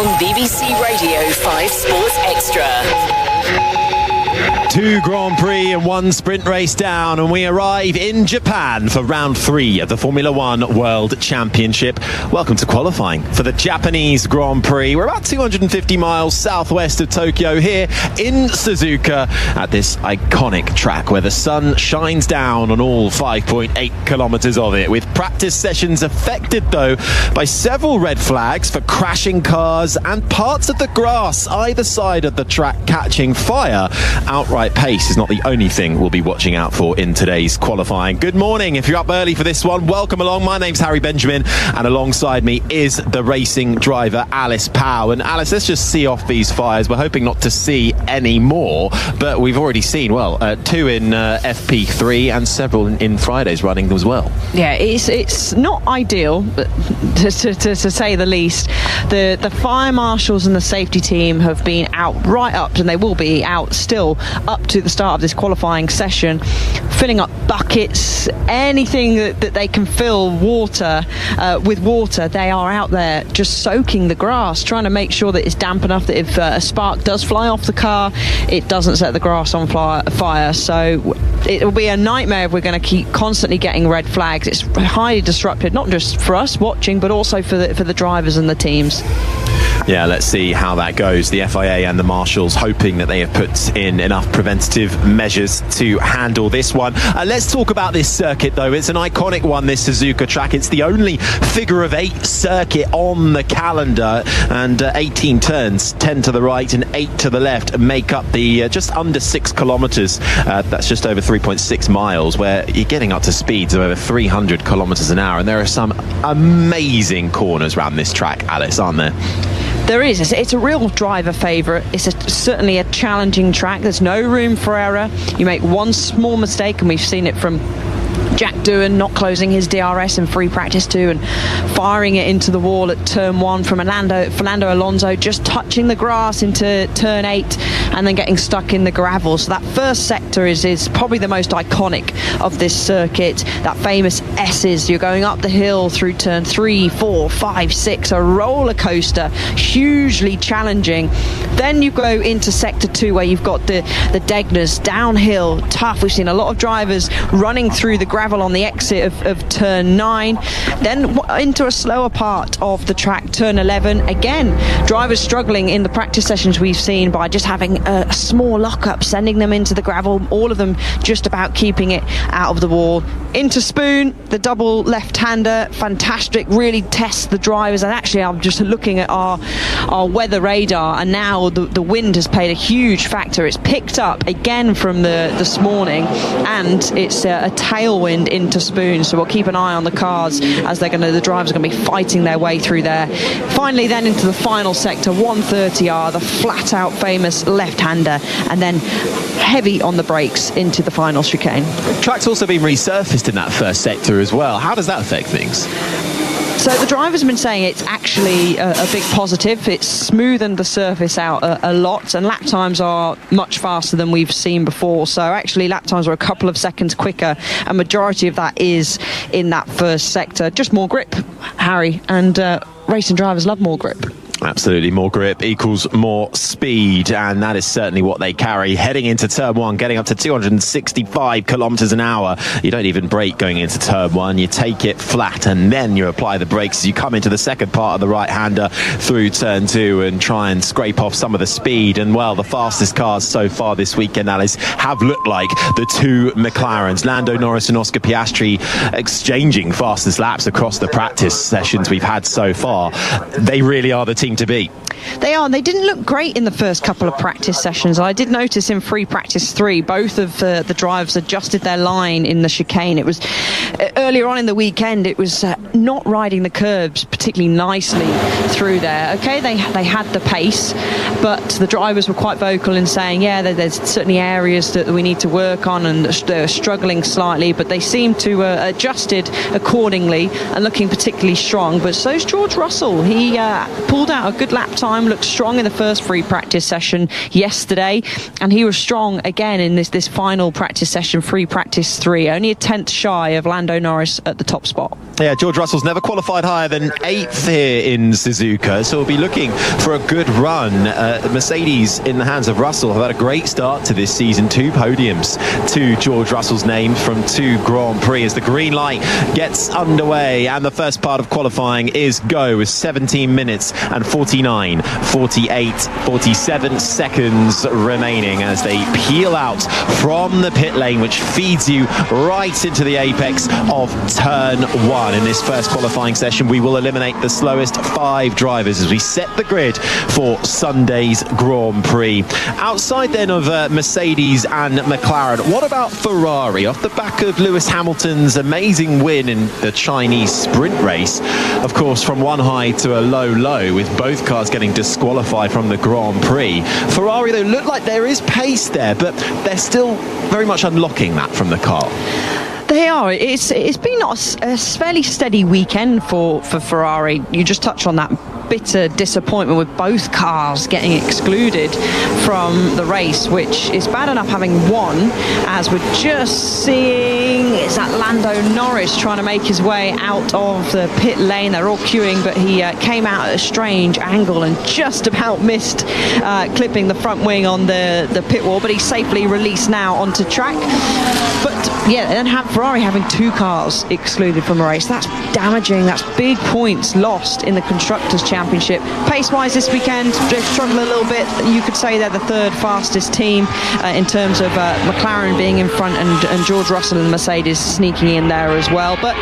on BBC Radio 5 Sports Extra. 2 Grand Prix and 1 sprint race down, and we arrive in Japan for round 3 of the Formula 1 World Championship. Welcome to qualifying for the Japanese Grand Prix. We're about 250 miles southwest of Tokyo here in Suzuka at this iconic track where the sun shines down on all 5.8 kilometres of it, with practice sessions affected though by several red flags for crashing cars and parts of the grass either side of the track catching fire. Outright pace is not the only thing we'll be watching out for in today's qualifying. Good morning. If you're up early for this one, welcome along. My name's Harry Benjamin, and alongside me is the racing driver Alice Powell. And Alice, let's just see off these fires. We're hoping not to see any more, but we've already seen, 2 in FP3 and several in Friday's running as well. Yeah, it's not ideal, to say the least. The fire marshals and the safety team have been out right up, and they will be out still up to the start of this qualifying session, filling up buckets, anything that they can fill with water. They are out there just soaking the grass, trying to make sure that it's damp enough that if a spark does fly off the car, it doesn't set the grass on fire. So it'll be a nightmare if we're going to keep constantly getting red flags. It's highly disruptive, not just for us watching, but also for the drivers and the teams. Yeah, let's see how that goes. The FIA and the marshals hoping that they have put in enough preventative measures to handle this one. Let's talk about this circuit though. It's an iconic one, this Suzuka track. It's the only figure of 8 circuit on the calendar, and 18 turns, 10 to the right and 8 to the left, make up the just under 6 kilometres. That's just over 3.6 miles, where you're getting up to speeds of over 300 kilometres an hour. And there are some amazing corners around this track, Alice, aren't there? There is. It's a real driver favourite. It's certainly a challenging track. There's no room for error. You make one small mistake, and we've seen it from Jack Doohan not closing his DRS in free practice 2 and firing it into the wall at turn 1, from Fernando Alonso just touching the grass into turn 8 and then getting stuck in the gravel. So that first sector is probably the most iconic of this circuit. That famous S's. You're going up the hill through turn 3, 4, 5, 6, a roller coaster, hugely challenging. Then you go into sector 2 where you've got the Degners, downhill, tough. We've seen a lot of drivers running through the gravel on the exit of turn 9, then into a slower part of the track, turn 11. Again, drivers struggling in the practice sessions we've seen by just having a small lockup, sending them into the gravel, all of them just about keeping it out of the wall. Into Spoon, the double left-hander, fantastic, really tests the drivers. And actually, I'm just looking at our weather radar, and now the wind has played a huge factor. It's picked up again from this morning, and it's a tailwind into Spoon, so we'll keep an eye on the cars as the drivers are going to be fighting their way through there. Finally then into the final sector, 130R, the flat out famous left-hander, and then heavy on the brakes into the final chicane. Track's also been resurfaced in that first sector as well. How does that affect things? So the drivers have been saying it's actually a big positive. It's smoothened the surface out a lot, and lap times are much faster than we've seen before. So actually lap times are a couple of seconds quicker, and majority of that is in that first sector. Just more grip, Harry, and racing drivers love more grip. Absolutely, more grip equals more speed, and that is certainly what they carry heading into turn 1, getting up to 265 kilometres an hour. You don't even brake going into turn 1, you take it flat and then you apply the brakes as you come into the second part of the right-hander through turn 2 and try and scrape off some of the speed. And well, the fastest cars so far this weekend, Alice, have looked like the 2 McLarens. Lando Norris and Oscar Piastri exchanging fastest laps across the practice sessions we've had so far. They really are the team to beat. They are. They didn't look great in the first couple of practice sessions. I did notice in free practice 3, both of the drivers adjusted their line in the chicane. It was earlier on in the weekend, it was not riding the curbs particularly nicely through there. Okay, they had the pace, but the drivers were quite vocal in saying, yeah, there's certainly areas that we need to work on, and they're struggling slightly, but they seem to adjusted accordingly and looking particularly strong. But so's George Russell. He pulled out out a good lap time, looked strong in the first free practice session yesterday, and he was strong again in this final practice session, free practice 3, only a 10th shy of Lando Norris at the top spot. Yeah, George Russell's never qualified higher than 8th here in Suzuka, so we'll be looking for a good run. Mercedes, in the hands of Russell, have had a great start to this season. 2 podiums to George Russell's name from 2 Grand Prix as the green light gets underway, and the first part of qualifying is go with 17 minutes and 49, 48, 47 seconds remaining as they peel out from the pit lane, which feeds you right into the apex of turn 1. In this first qualifying session, we will eliminate the slowest 5 drivers as we set the grid for Sunday's Grand Prix. Outside then of Mercedes and McLaren, what about Ferrari? Off the back of Lewis Hamilton's amazing win in the Chinese sprint race, of course, from one high to a low, with both cars getting disqualified from the Grand Prix. Ferrari, though, look like there is pace there, but they're still very much unlocking that from the car. They are. It's been a fairly steady weekend for Ferrari. You just touched on that bitter disappointment with both cars getting excluded from the race, which is bad enough having won, as we're just seeing is that Lando Norris trying to make his way out of the pit lane. They're all queuing, but he came out at a strange angle and just about missed clipping the front wing on the pit wall, but he's safely released now onto track. But yeah, and Ferrari having 2 cars excluded from a race, that's damaging. That's big points lost in the Constructors' Championship. Pace-wise this weekend, they've struggled a little bit. You could say they're the 3rd fastest team in terms of McLaren being in front and George Russell and Mercedes sneaking in there as well. But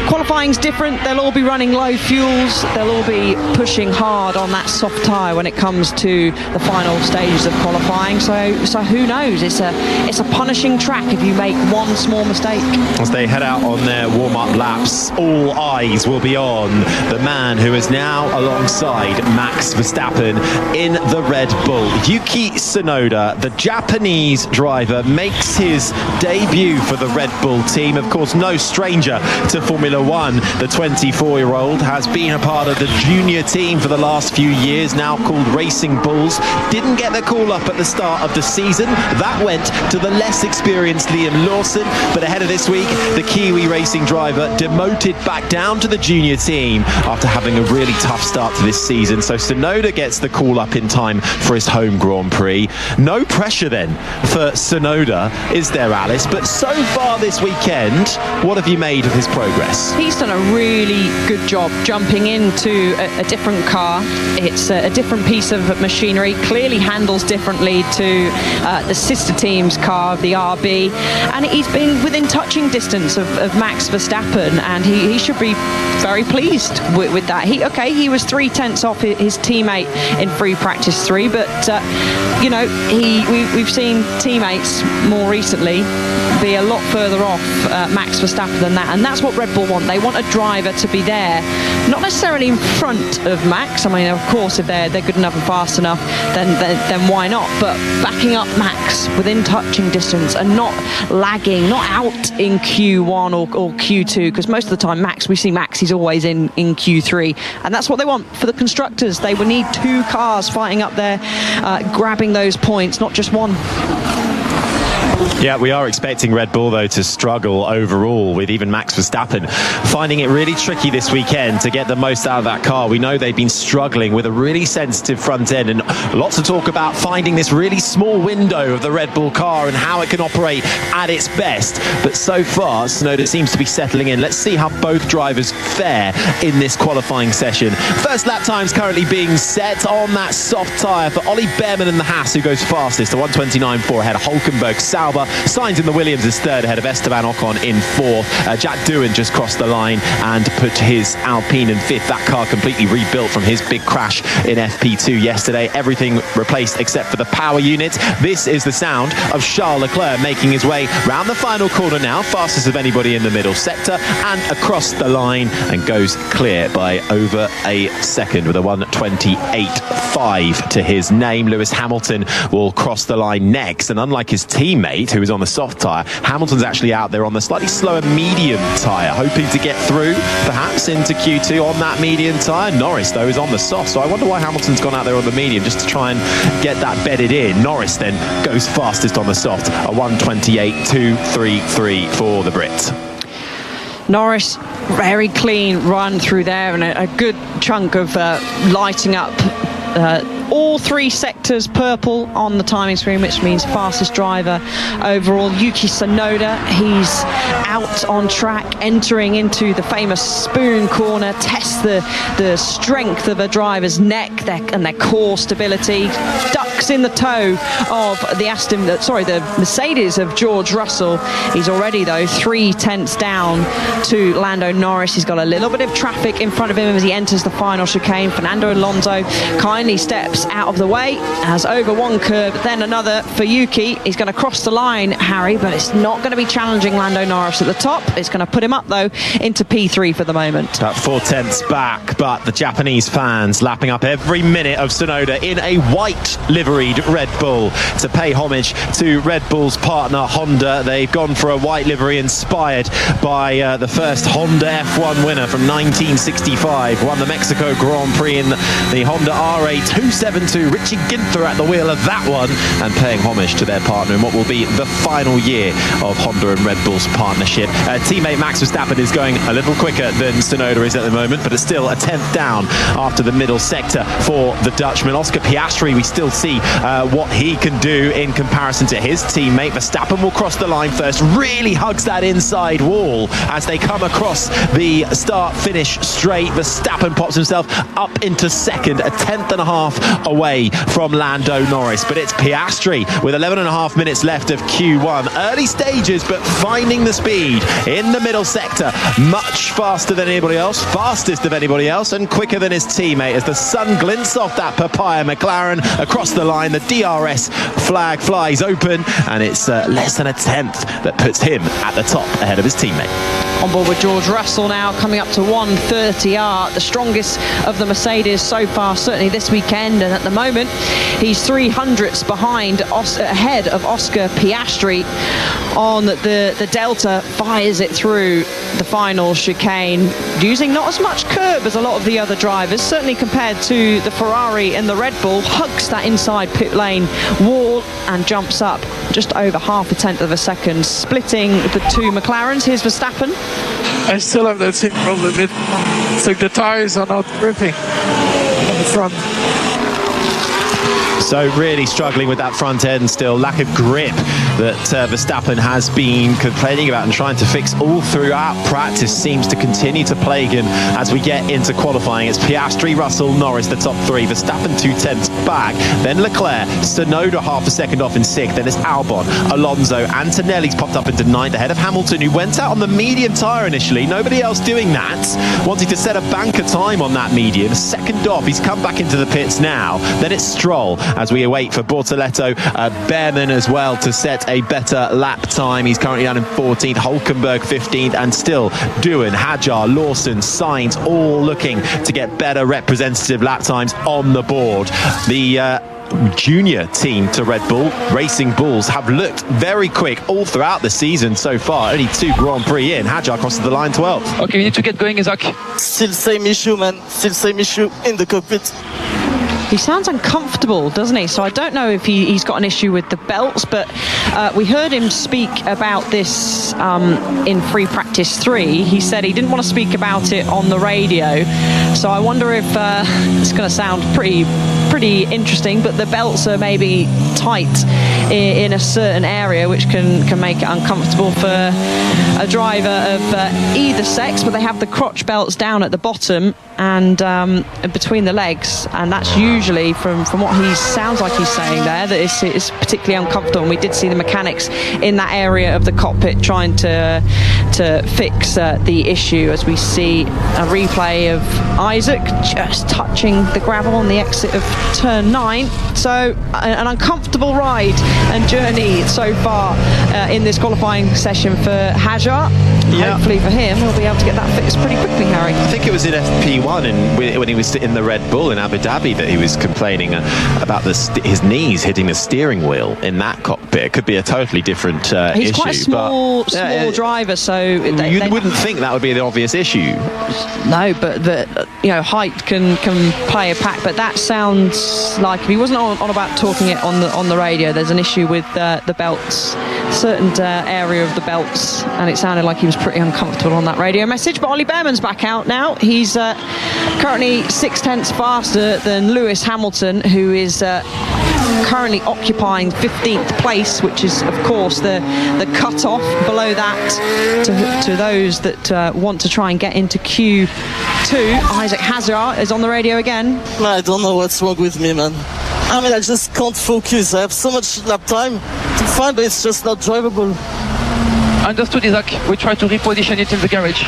qualifying's different. They'll all be running low fuels. They'll all be pushing hard on that soft tyre when it comes to the final stages of qualifying. So who knows? It's a punishing track if you make one small mistake. As they head out on their warm-up laps, all eyes will be on the man who is now alongside Max Verstappen in the Red Bull. Yuki Tsunoda, the Japanese driver, makes his debut for the Red Bull team. Of course, no stranger to Formula One. The 24-year-old has been a part of the junior team for the last few years, now called Racing Bulls. Didn't get the call up at the start of the season. That went to the less experienced Liam Lawson, but ahead of this week, the Kiwi racing driver demoted back down to the junior team after having a really tough start to this season. So Tsunoda gets the call up in time for his home Grand Prix. No pressure then for Tsunoda, is there, Alice? But so far this weekend, what have you made of his progress? He's done a really good job jumping into a different car. It's a different piece of machinery, clearly handles differently to the sister team's car, the RB, and he's been within touching distance of Max Verstappen, and he should be very pleased with that. He was 3/10 off his teammate in free practice 3, but we've seen teammates more recently be a lot further off Max Verstappen than that, and that's what Red Bull want. They want a driver to be there, not necessarily in front of Max. I mean, of course, if they're good enough and fast enough, then why not? But backing up Max within touching distance and not lagging, not out in Q1 or Q2, because most of the time we see Max, he's always in Q3, and that's what they want for the constructors. They will need 2 cars fighting up there, grabbing those points, not just one. Yeah, we are expecting Red Bull, though, to struggle overall, with even Max Verstappen finding it really tricky this weekend to get the most out of that car. We know they've been struggling with a really sensitive front end, and lots of talk about finding this really small window of the Red Bull car and how it can operate at its best. But so far, Tsunoda seems to be settling in. Let's see how both drivers fare in this qualifying session. First lap times currently being set on that soft tyre for Ollie Bearman and the Haas, who goes fastest, a 1:29.4 ahead of Hulkenberg. Sauber Sainz in the Williams is 3rd ahead of Esteban Ocon in 4th. Jack Doohan just crossed the line and put his Alpine in 5th. That car completely rebuilt from his big crash in FP2 yesterday. Everything replaced except for the power unit. This is the sound of Charles Leclerc making his way round the final corner now, fastest of anybody in the middle sector, and across the line, and goes clear by over a second with a 1:28.5 to his name. Lewis Hamilton will cross the line next, and unlike his teammate, 128, who is on the soft tyre. Hamilton's actually out there on the slightly slower medium tyre, hoping to get through perhaps into Q2 on that medium tyre. Norris, though, is on the soft, so I wonder why Hamilton's gone out there on the medium, just to try and get that bedded in. Norris then goes fastest on the soft, a 128.233 for the Brit. Norris, very clean run through there, and a good chunk of lighting up all three sectors purple on the timing screen, which means fastest driver overall. Yuki Tsunoda, he's out on track, entering into the famous spoon corner, tests the strength of a driver's neck and their core stability, ducks in the toe of the Mercedes of George Russell. He's already, though, 3/10 down to Lando Norris. He's got a little bit of traffic in front of him as he enters the final chicane. Fernando Alonso kindly steps out of the way, has over one curb, then another for Yuki. He's going to cross the line, Harry, but it's not going to be challenging Lando Norris at the top. It's going to put him up, though, into P3 for the moment. About 4/10 back, but the Japanese fans lapping up every minute of Tsunoda in a white liveried Red Bull to pay homage to Red Bull's partner Honda. They've gone for a white livery inspired by the first Honda F1 winner from 1965, won the Mexico Grand Prix in the Honda RA 272. Richie Ginther at the wheel of that one, and paying homage to their partner in what will be the final year of Honda and Red Bull's partnership. Teammate Max Verstappen is going a little quicker than Tsunoda is at the moment, but it's still a 10th down after the middle sector for the Dutchman. Oscar Piastri, we still see what he can do in comparison to his teammate. Verstappen will cross the line first, really hugs that inside wall as they come across the start-finish straight. Verstappen pops himself up into second, a 10th and a half away from Lando Norris, but it's Piastri with 11.5 minutes left of Q1. Early stages, but finding the speed in the middle sector, much faster than anybody else, fastest of anybody else, and quicker than his teammate as the sun glints off that papaya McLaren across the line. The DRS flag flies open, and it's less than a 10th that puts him at the top ahead of his teammate. On board with George Russell now, coming up to 1:30R, the strongest of the Mercedes so far, certainly this weekend, and at the moment he's 300ths behind, ahead of Oscar Piastri on the Delta. Fires it through the final chicane, using not as much curb as a lot of the other drivers, certainly compared to the Ferrari and the Red Bull. Hugs that inside pit lane wall and jumps up just over 0.5 of a second, splitting the two McLarens. Here's Verstappen. I still have that same problem. It's like the tires are not gripping on the front. So really struggling with that front end still, lack of grip that Verstappen has been complaining about and trying to fix all throughout practice seems to continue to plague him as we get into qualifying. It's Piastri, Russell, Norris, the top three. Verstappen 2/10 back, then Leclerc, Tsunoda half a second off in 6th, then it's Albon, Alonso, Antonelli's popped up into 9th ahead of Hamilton, who went out on the medium tyre initially. Nobody else doing that, wanting to set a banker time on that medium. Second off, he's come back into the pits now. Then it's Stroll as we await for Bortoleto, Behrman as well to set a better lap time. He's currently down in 14th, Hulkenberg 15th, and still Doohan, Hadjar, Lawson, Sainz all looking to get better representative lap times on the board. The junior team to Red Bull, Racing Bulls, have looked very quick all throughout the season so far. Only 2 Grand Prix in. Hadjar crosses the line 12th. Okay, we need to get going, Isaac. Still same issue, man. Still same issue in the cockpit. He sounds uncomfortable, doesn't he? So I don't know if he's got an issue with the belts, but we heard him speak about this in free practice 3. He said he didn't want to speak about it on the radio. So I wonder if it's going to sound pretty interesting, but the belts are maybe tight in a certain area, which can make it uncomfortable for a driver of either sex, but they have the crotch belts down at the bottom and between the legs, and that's usually from what he sounds like he's saying there, that it's particularly uncomfortable. And we did see the mechanics in that area of the cockpit trying to fix the issue, as we see a replay of Isaac just touching the gravel on the exit of turn 9. So an uncomfortable ride and journey so far in this qualifying session for Hadjar. hopefully for him, he'll be able to get that fixed pretty quickly, Harry. I think it was in FP1 when he was in the Red Bull in Abu Dhabi that he was complaining about his knees hitting the steering wheel in that cockpit. It could be a totally different issue. He's quite a small driver, so you wouldn't think that would be the obvious issue. No, but height can play a pack. But that sounds like if he wasn't on about talking it on the radio, there's an issue with the belts, certain area of the belts, and it sounded like he was pretty uncomfortable on that radio message. But Ollie Behrman's back out now. He's currently 0.6 faster than Lewis Hamilton, who is currently occupying 15th place, which is of course the cut-off. Below that to those that want to try and get into Q2. Isaac Hadjar is on the radio again. I don't know what's wrong with me, man. I mean, I just can't focus. I have so much lap time to find, but it's just not drivable. Understood, Isaac. We try to reposition it in the garage.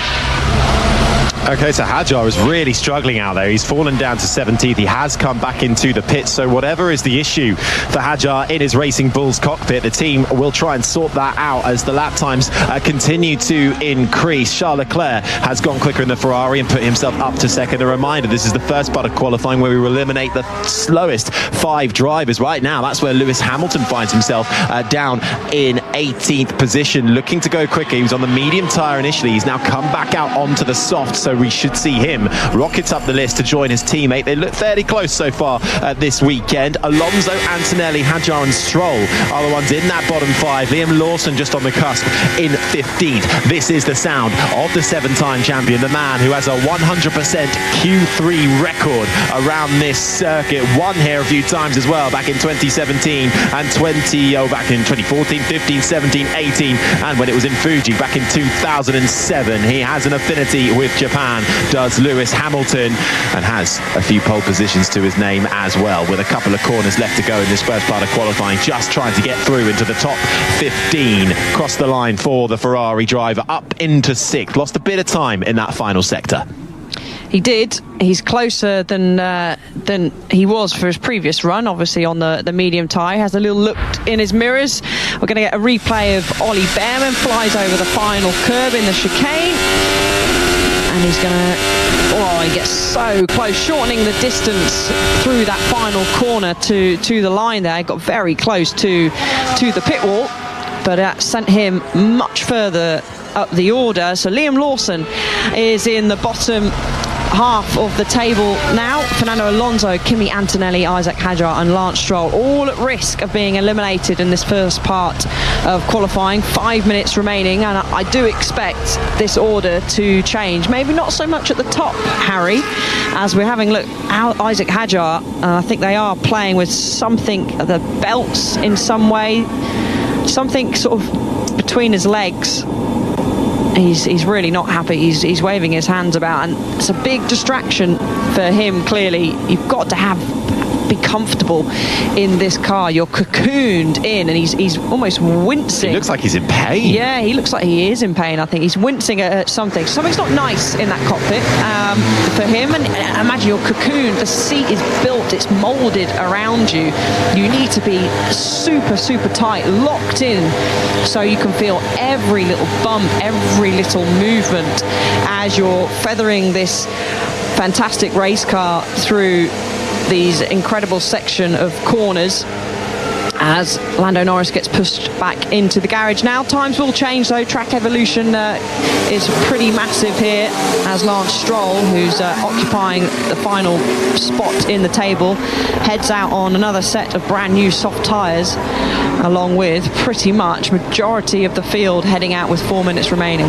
Okay, so Hadjar is really struggling out there. He's fallen down to 17th. He has come back into the pit. So whatever is the issue for Hadjar in his Racing Bulls cockpit, the team will try and sort that out as the lap times continue to increase. Charles Leclerc has gone quicker in the Ferrari and put himself up to second. A reminder, this is the first part of qualifying where we will eliminate the slowest 5 drivers. Right now, that's where Lewis Hamilton finds himself down in 18th position, looking to go quicker. He was on the medium tyre initially. He's now come back out onto the soft, so we should see him rocket up the list to join his teammate. They look fairly close so far this weekend. Alonso, Antonelli, Hadjar and Stroll are the ones in that bottom 5. Liam Lawson just on the cusp in 15th. This is the sound of the 7-time champion, the man who has a 100% Q3 record around this circuit. Won here a few times as well, back in 2017 and back in 2014, 15, 17, 18, and when it was in Fuji back in 2007. He has an affinity with Japan, does Lewis Hamilton, and has a few pole positions to his name as well, with a couple of corners left to go in this first part of qualifying, just trying to get through into the top 15. Cross the line for the Ferrari driver, up into 6th. Lost a bit of time in that final sector. He did. He's closer than he was for his previous run, obviously on the medium tyre. Has a little look in his mirrors. We're going to get a replay of Ollie Behrman, flies over the final curb in the chicane. And he's going to, he gets so close, shortening the distance through that final corner to the line there. He got very close to the pit wall, but that sent him much further up the order. So Liam Lawson is in the bottom half of the table now. Fernando Alonso, Kimi Antonelli, Isaac Hadjar and Lance Stroll all at risk of being eliminated in this first part of qualifying. 5 minutes remaining, and I do expect this order to change. Maybe not so much at the top, Harry, as we're having a look at Isaac Hadjar. I think they are playing with something, the belts in some way, something sort of between his legs. He's really not happy. He's waving his hands about, and it's a big distraction for him. Clearly, you've got to be comfortable in this car. You're cocooned in, and he's almost wincing. He looks like he's in pain. Yeah, he looks like he is in pain. I think he's wincing at something. Something's not nice in that cockpit for him. And imagine you're cocooned. The seat is built. It's moulded around you. You need to be super, super tight, locked in, so you can feel every little bump, every little movement as you're feathering this fantastic race car through these incredible section of corners as Lando Norris gets pushed back into the garage. Now times will change though. Track evolution is pretty massive here as Lance Stroll, who's occupying the final spot in the table, heads out on another set of brand new soft tyres, along with pretty much majority of the field heading out with 4 minutes remaining.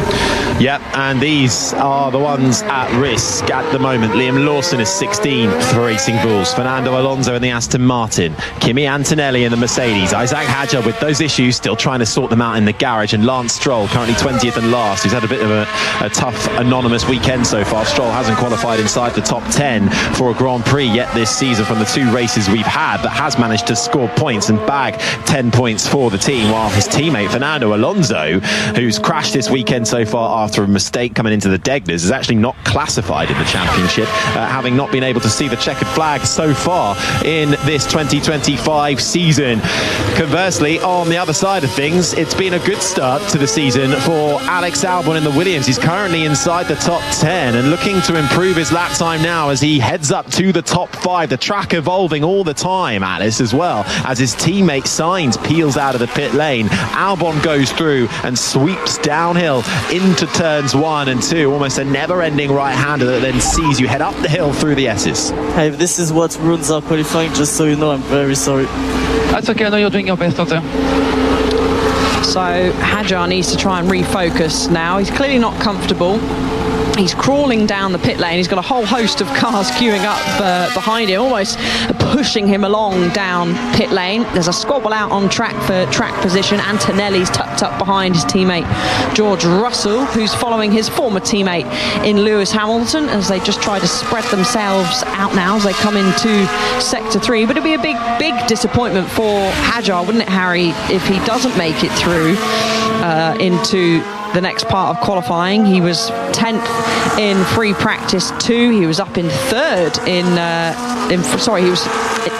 Yep, and these are the ones at risk at the moment. Liam Lawson is 16th for Racing Bulls. Fernando Alonso in the Aston Martin. Kimi Antonelli in the Mercedes. Isaac Hadjar with those issues, still trying to sort them out in the garage. And Lance Stroll, currently 20th and last, who's had a bit of a tough, anonymous weekend so far. Stroll hasn't qualified inside the top 10 for a Grand Prix yet this season from the 2 races we've had, but has managed to score points and bag 10 points for the team, while his teammate Fernando Alonso, who's crashed this weekend so far after a mistake coming into the Degners, is actually not classified in the championship, having not been able to see the checkered flag so far in this 2025 season. Conversely, on the other side of things, it's been a good start to the season for Alex Albon in the Williams. He's currently inside the top 10 and looking to improve his lap time now as he heads up to the top 5. The track evolving all the time, Alice, as well, as his teammate Sainz peels out of the pit lane. Albon goes through and sweeps downhill into turns 1 and 2, almost a never-ending right-hander that then sees you head up the hill through the S's. Hey, if this is what ruins our qualifying, just so you know, I'm very sorry. That's okay, I know you're doing your best out there. So Hadjar needs to try and refocus now. He's clearly not comfortable. He's crawling down the pit lane. He's got a whole host of cars queuing up behind him, almost pushing him along down pit lane. There's a squabble out on track for track position. Antonelli's tucked up behind his teammate George Russell, who's following his former teammate in Lewis Hamilton, as they just try to spread themselves out now as they come into sector 3. But it'll be a big disappointment for Hadjar, wouldn't it, Harry, if he doesn't make it through into the next part of qualifying. He was 10th in free practice 2. He was up in 3rd he was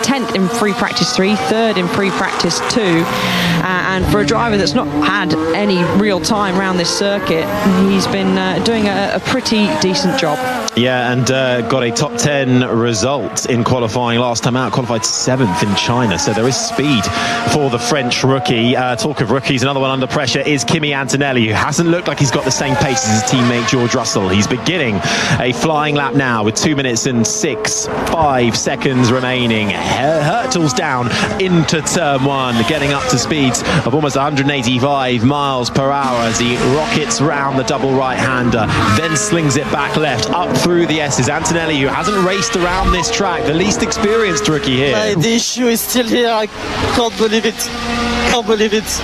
10th in free practice 3, 3rd in free practice 2. And for a driver that's not had any real time around this circuit, he's been doing a pretty decent job. Yeah, and got a top 10 result in qualifying last time out, qualified 7th in China, so there is speed for the French rookie. Talk of rookies, another one under pressure is Kimi Antonelli, who hasn't looked like he's got the same pace as his teammate George Russell. He's beginning a flying lap now with 2 minutes and 5 seconds remaining. Hurtles down into turn 1, getting up to speeds of almost 185 miles per hour as he rockets round the double right-hander, then slings it back left, up through the S's. Antonelli, who hasn't raced around this track, the least experienced rookie here. The issue is still here. I can't believe it. Can't believe it.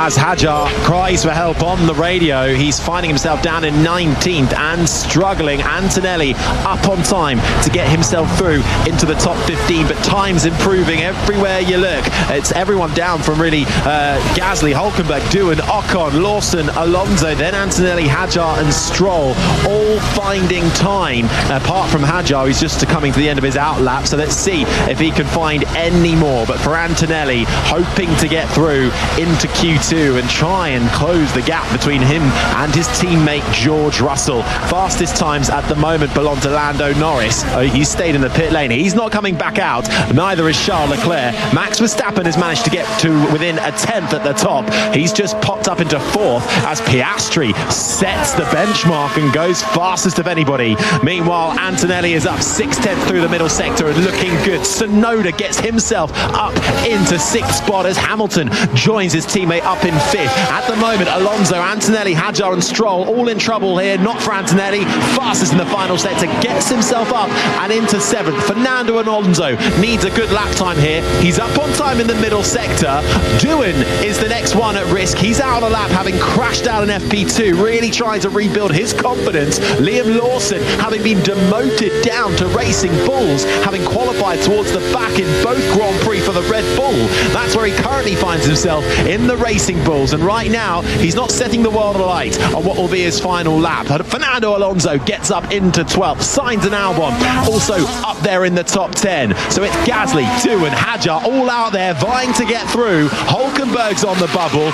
As Hadjar cries for help on the radio, he's finding himself down in 19th and struggling. Antonelli up on time to get himself through into the top 15, but time's improving everywhere you look. It's everyone down from really Gasly, Hulkenberg, Doohan, Ocon, Lawson, Alonso, then Antonelli, Hadjar and Stroll, all finding time. Apart from Hadjar, he's just coming to the end of his outlap, so let's see if he can find any more. But for Antonelli, hoping to get through into Q2 and try and close the gap between him and his teammate George Russell. Fastest times at the moment belong to Lando Norris. He's stayed in the pit lane. He's not coming back out. Neither is Charles Leclerc. Max Verstappen has managed to get to within a 10th at the top. He's just popped up into 4th as Piastri sets the benchmark and goes fastest of anybody. Meanwhile, Antonelli is up 6/10 through the middle sector and looking good. Tsunoda gets himself up into 6th spot as Hamilton joins his teammate up in 5th. At the moment, Alonso, Antonelli, Hadjar and Stroll all in trouble here. Not for Antonelli. Fastest in the final sector, gets himself up and into 7th. Fernando Alonso needs a good lap time here. He's up on time in the middle sector. Doohan is the next one at risk. He's out of a lap, having crashed out in FP2, really trying to rebuild his confidence. Liam Lawson, having been demoted down to Racing Bulls, having qualified towards the back in both Grand Prix for the Red Bull. That's where he currently finds himself, in the Racing Bulls, and right now he's not setting the world alight on what will be his final lap. Fernando Alonso gets up into 12th. Sainz and Albon also up there in the top 10. So it's Gasly, Doohan, Hadjar all out there vying to get through. Hulkenberg's on the bubble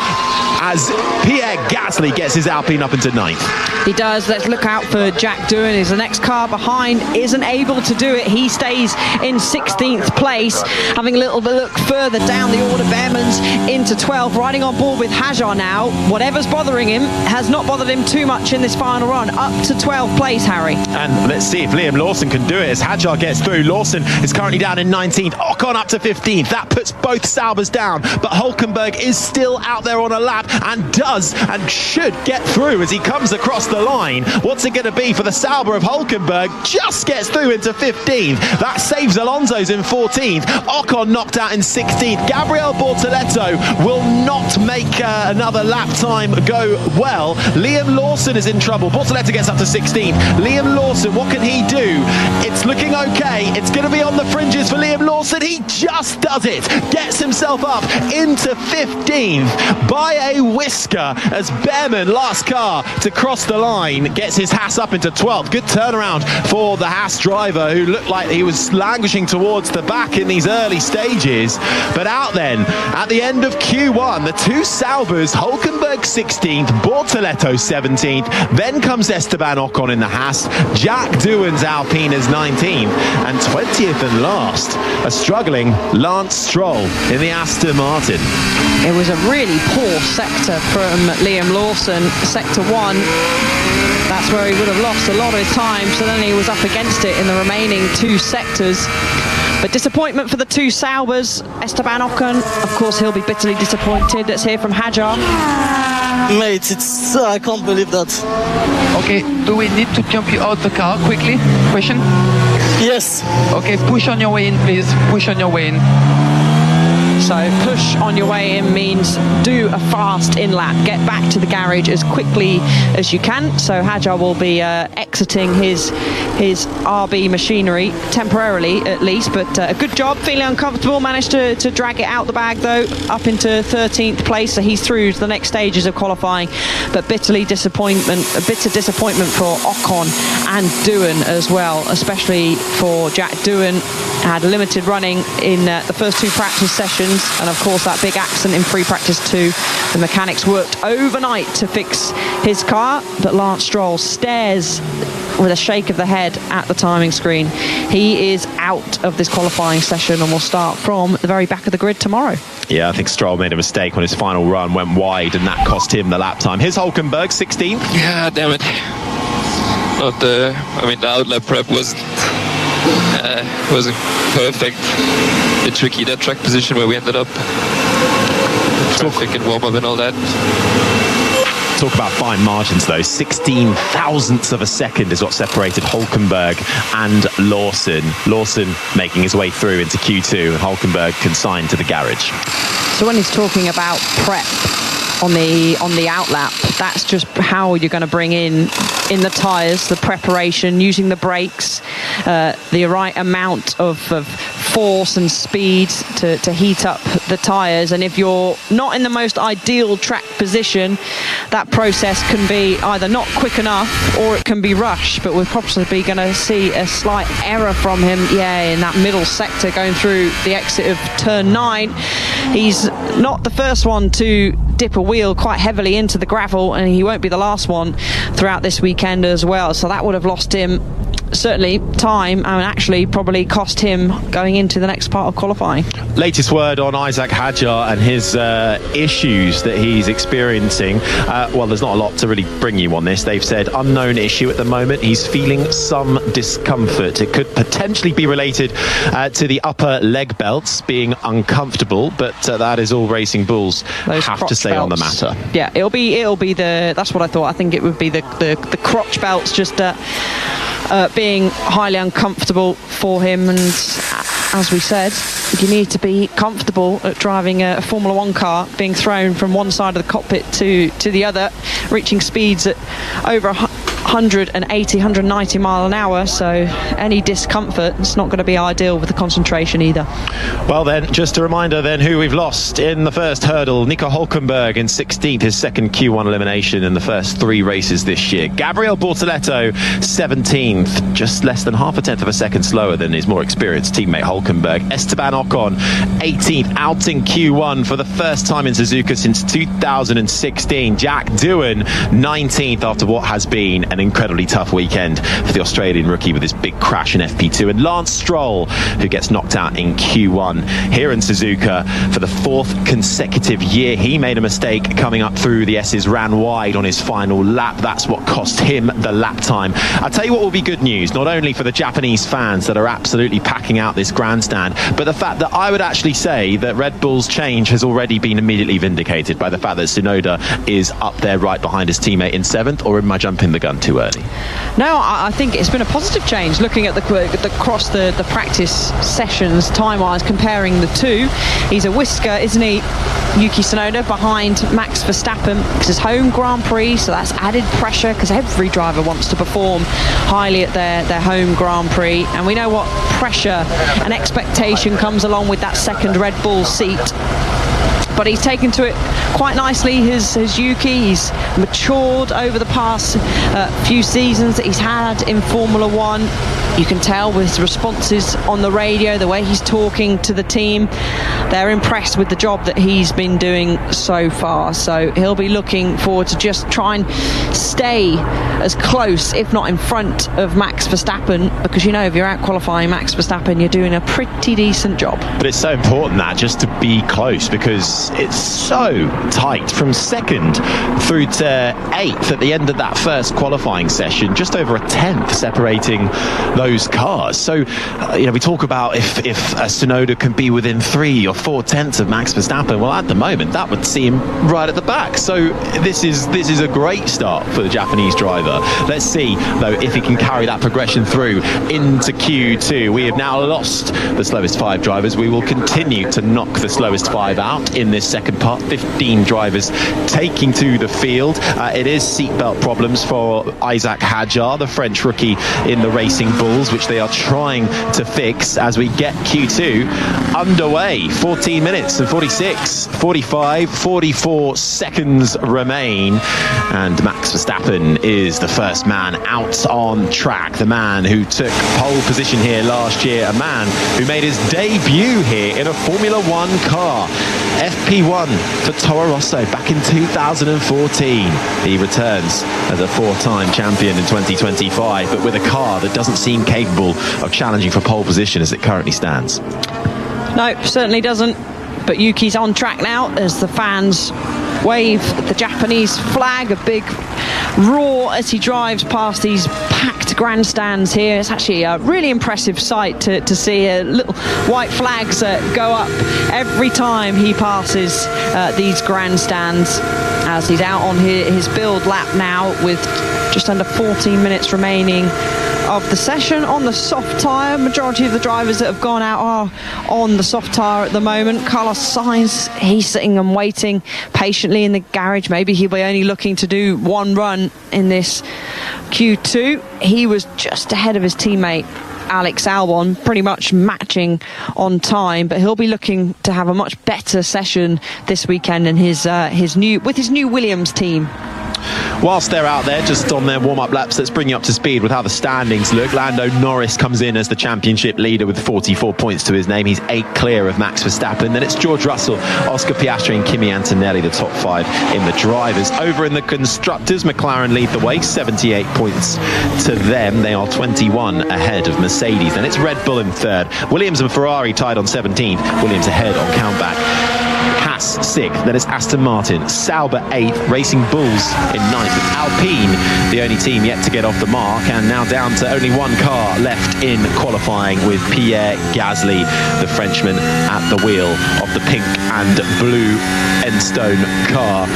as Pierre Gasly gets his Alpine up into 9th. He does. Let's look out for Jack Doohan. He's the next car behind, isn't able to do it. He stays in 16th place, having a little bit look further down the order. Behrmans into 12th, riding on board with Hadjar now. Whatever's bothering him has not bothered him too much in this final run. Up to 12th place, Harry. And let's see if Liam Lawson can do it as Hadjar gets through. Lawson is currently down in 19th. Ocon up to 15th. That puts both Saubers down, but Hulkenberg is still out there on a lap and does and should get through as he comes across the line. What's it going to be for the Sauber of Hulkenberg? Just gets through into 15th. That saves Alonso's in 14th. Ocon knocked out in 16th. Gabriel Bortoleto will not make another lap time go well. Liam Lawson is in trouble. Bortoleto gets up to 16th. Liam Lawson, what can he do? It's looking okay. It's going to be on the fringes for Liam Lawson. He just does it. Gets himself up into 15th by a whisker as Behrman, last car to cross the line, gets his Haas up into 12th. Good turnaround for the Haas driver, who looked like he was languishing towards the back in these early stages. But out then, at the end of Q1, the two Saubers, Hulkenberg 16th, Bortoleto 17th, then comes Esteban Ocon in the Haas, Jack Doohan's Alpine is 19th, and 20th and last, a struggling Lance Stroll in the Aston Martin. It was a really poor sector from Liam Lawson. Sector 1, that's where he would have lost a lot of time, so then he was up against it in the remaining two sectors. But disappointment for the two Saubers. Esteban Ocon, of course, he'll be bitterly disappointed. Let's hear from Hajar. Mate, I can't believe that. Okay, do we need to jump you out the car quickly? Question? Yes. Okay, push on your way in, please. Push on your way in. So push on your way in means do a fast in-lap. Get back to the garage as quickly as you can. So Hajar will be exiting his RB machinery, temporarily at least. But a good job, feeling uncomfortable. Managed to drag it out the bag, though, up into 13th place. So he's through to the next stages of qualifying. But a bitter disappointment for Ocon and Doohan as well, especially for Jack Doohan. Had limited running in the first two practice sessions, and of course that big accident in free practice 2. The mechanics worked overnight to fix his car, but Lance Stroll stares with a shake of the head at the timing screen. He is out of this qualifying session and will start from the very back of the grid tomorrow. Yeah, I think Stroll made a mistake on his final run, went wide, and that cost him the lap time. Here's Hulkenberg, 16th. Yeah, damn it. The outlap prep wasn't perfect. A bit tricky, that track position where we ended up. Traffic and warm up and all that. Talk about fine margins, though. 16 thousandths of a second is what separated Hulkenberg and Lawson. Lawson making his way through into Q2, and Hulkenberg consigned to the garage. So when he's talking about prep on the outlap, that's just how you're going to bring in the tyres, the preparation, using the brakes, the right amount of force and speed to heat up the tyres. And if you're not in the most ideal track position, that process can be either not quick enough or it can be rushed. But we're probably going to see a slight error from him, in that middle sector going through the exit of turn 9. He's not the first one to dip a wheel quite heavily into the gravel, and he won't be the last one throughout this weekend as well. So that would have lost him certainly time, and actually probably cost him going into the next part of qualifying. Latest word on Isack Hadjar and his issues that he's experiencing. Well, there's not a lot to really bring you on this. They've said unknown issue at the moment. He's feeling some discomfort. It could potentially be related to the upper leg belts being uncomfortable, but that is all Racing Bulls have to say belts on the matter. Yeah, it'll be that's what I thought. I think it would be the crotch belts just being highly uncomfortable for him. And as we said, you need to be comfortable at driving a Formula 1 car, being thrown from one side of the cockpit to the other, reaching speeds at over 180, 190 mile an hour. So any discomfort, it's not going to be ideal with the concentration either. Well then, just a reminder then who we've lost in the first hurdle. Nico Hulkenberg in 16th, his second Q1 elimination in the first 3 races this year. Gabriel Bortoleto 17th, just less than half a tenth of a second slower than his more experienced teammate Hulkenberg. Esteban Ocon 18th, out in Q1 for the first time in Suzuka since 2016. Jack Doohan 19th after what has been an incredibly tough weekend for the Australian rookie with his big crash in FP2, and Lance Stroll, who gets knocked out in Q1 here in Suzuka for the 4th consecutive year. He made a mistake coming up through the S's, ran wide on his final lap. That's what cost him the lap time. I'll tell you what will be good news, not only for the Japanese fans that are absolutely packing out this grandstand, but the fact that I would actually say that Red Bull's change has already been immediately vindicated by the fact that Tsunoda is up there right behind his teammate in 7th, or am I jumping the gun too too early? No, I think it's been a positive change. Looking at across the practice sessions, time-wise, comparing the two, he's a whisker, isn't he, Yuki Tsunoda, behind Max Verstappen. It's his home Grand Prix, so that's added pressure because every driver wants to perform highly at their home Grand Prix, and we know what pressure and expectation comes along with that second Red Bull seat. But he's taken to it quite nicely, his Yuki. He's matured over the past few seasons that he's had in Formula One. You can tell with his responses on the radio, the way he's talking to the team, they're impressed with the job that he's been doing so far. So he'll be looking forward to just try and stay as close, if not in front of Max Verstappen, because, you know, if you're out qualifying Max Verstappen, you're doing a pretty decent job. But it's so important that just to be close, because it's so tight from second through to 8th at the end of that first qualifying session, just over a 10th separating those cars. So we talk about if a Tsunoda can be within 3 or 4 tenths of Max Verstappen, well, at the moment that would see him right at the back. So this is a great start for the Japanese driver. Let's see though if he can carry that progression through into Q2. We have now lost the slowest 5 drivers. We will continue to knock the slowest 5 out in this second part. 15 drivers taking to the field. It is seatbelt problems for Isaac Hadjar, the French rookie in the Racing Bulls, which they are trying to fix as we get Q2 underway. 14 minutes and 44 seconds remain, and Max Verstappen is the first man out on track, the man who took pole position here last year, a man who made his debut here in a Formula One car. FP1 for Toro Rosso back in 2014. He returns as a 4-time champion in 2025, but with a car that doesn't seem capable of challenging for pole position as it currently stands. No, certainly doesn't. But Yuki's on track now as the fans wave the Japanese flag, a big roar as he drives past these packed grandstands here. It's actually a really impressive sight to see little white flags go up every time he passes these grandstands, as he's out on his build lap now with just under 14 minutes remaining of the session on the soft tyre. Majority of the drivers that have gone out are on the soft tyre at the moment. Carlos Sainz, he's sitting and waiting patiently in the garage. Maybe he'll be only looking to do one run in this Q2. He was just ahead of his teammate Alex Albon, pretty much matching on time, but he'll be looking to have a much better session this weekend in his new Williams team. Whilst they're out there just on their warm-up laps, let's bring you up to speed with how the standings look. Lando Norris comes in as the championship leader with 44 points to his name. He's 8 clear of Max Verstappen. Then it's George Russell, Oscar Piastri and Kimi Antonelli, the top 5 in the drivers. Over in the constructors, McLaren lead the way, 78 points to them. They are 21 ahead of Mercedes. Then it's Red Bull in 3rd. Williams and Ferrari tied on 17th. Williams ahead on countback. Haas 6th, then it's Aston Martin, Sauber 8th, Racing Bulls in 9th, with Alpine the only team yet to get off the mark, and now down to only one car left in qualifying with Pierre Gasly, the Frenchman, at the wheel of the pink and blue Enstone car.